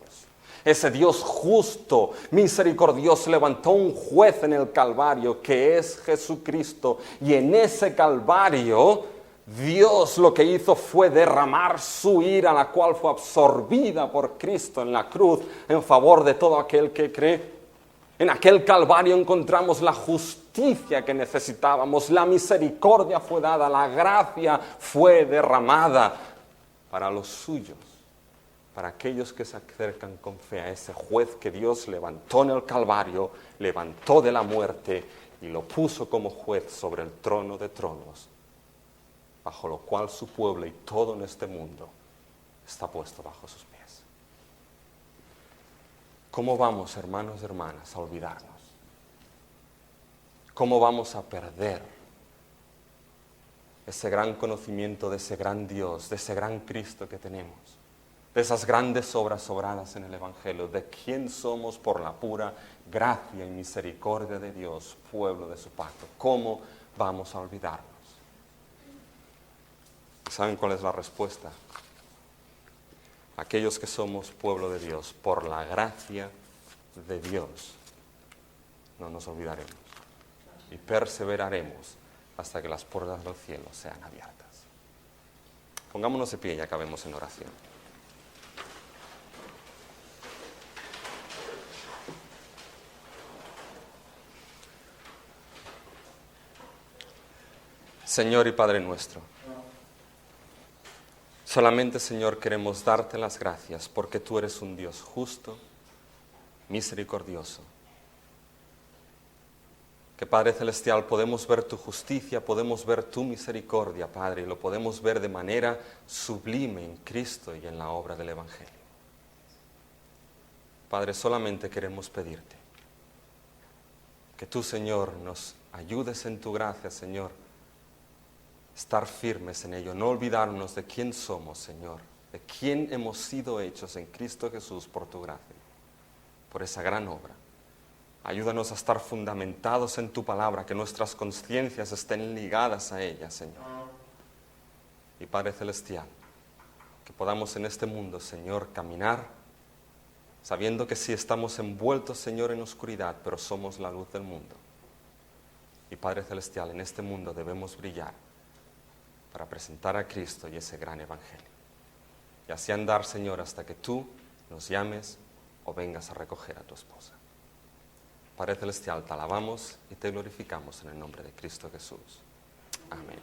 Ese Dios justo, misericordioso, levantó un juez en el Calvario, que es Jesucristo. Y en ese Calvario, Dios lo que hizo fue derramar su ira, la cual fue absorbida por Cristo en la cruz, en favor de todo aquel que cree. En aquel Calvario encontramos la justicia que necesitábamos, la misericordia fue dada, la gracia fue derramada para los suyos. Para aquellos que se acercan con fe a ese juez que Dios levantó en el Calvario, levantó de la muerte y lo puso como juez sobre el trono de tronos, bajo lo cual su pueblo y todo en este mundo está puesto bajo sus pies. ¿Cómo vamos, hermanos y hermanas, a olvidarnos? ¿Cómo vamos a perder ese gran conocimiento de ese gran Dios, de ese gran Cristo que tenemos? De esas grandes obras sobradas en el Evangelio, de quién somos por la pura gracia y misericordia de Dios, pueblo de su pacto. ¿Cómo vamos a olvidarnos? ¿Saben cuál es la respuesta? Aquellos que somos pueblo de Dios, por la gracia de Dios, no nos olvidaremos y perseveraremos hasta que las puertas del cielo sean abiertas. Pongámonos de pie y acabemos en oración. Señor y Padre nuestro, solamente, Señor, queremos darte las gracias porque tú eres un Dios justo, misericordioso. Que, Padre Celestial, podemos ver tu justicia, podemos ver tu misericordia, Padre, y lo podemos ver de manera sublime en Cristo y en la obra del Evangelio. Padre, solamente queremos pedirte que tú, Señor, nos ayudes en tu gracia, Señor, estar firmes en ello, no olvidarnos de quién somos, Señor, de quién hemos sido hechos en Cristo Jesús por tu gracia, por esa gran obra. Ayúdanos a estar fundamentados en tu palabra, que nuestras conciencias estén ligadas a ella, Señor. Y Padre Celestial, que podamos en este mundo, Señor, caminar, sabiendo que sí estamos envueltos, Señor, en oscuridad, pero somos la luz del mundo. Y Padre Celestial, en este mundo debemos brillar para presentar a Cristo y ese gran Evangelio. Y así andar, Señor, hasta que tú nos llames o vengas a recoger a tu esposa. Padre Celestial, te alabamos y te glorificamos en el nombre de Cristo Jesús. Amén.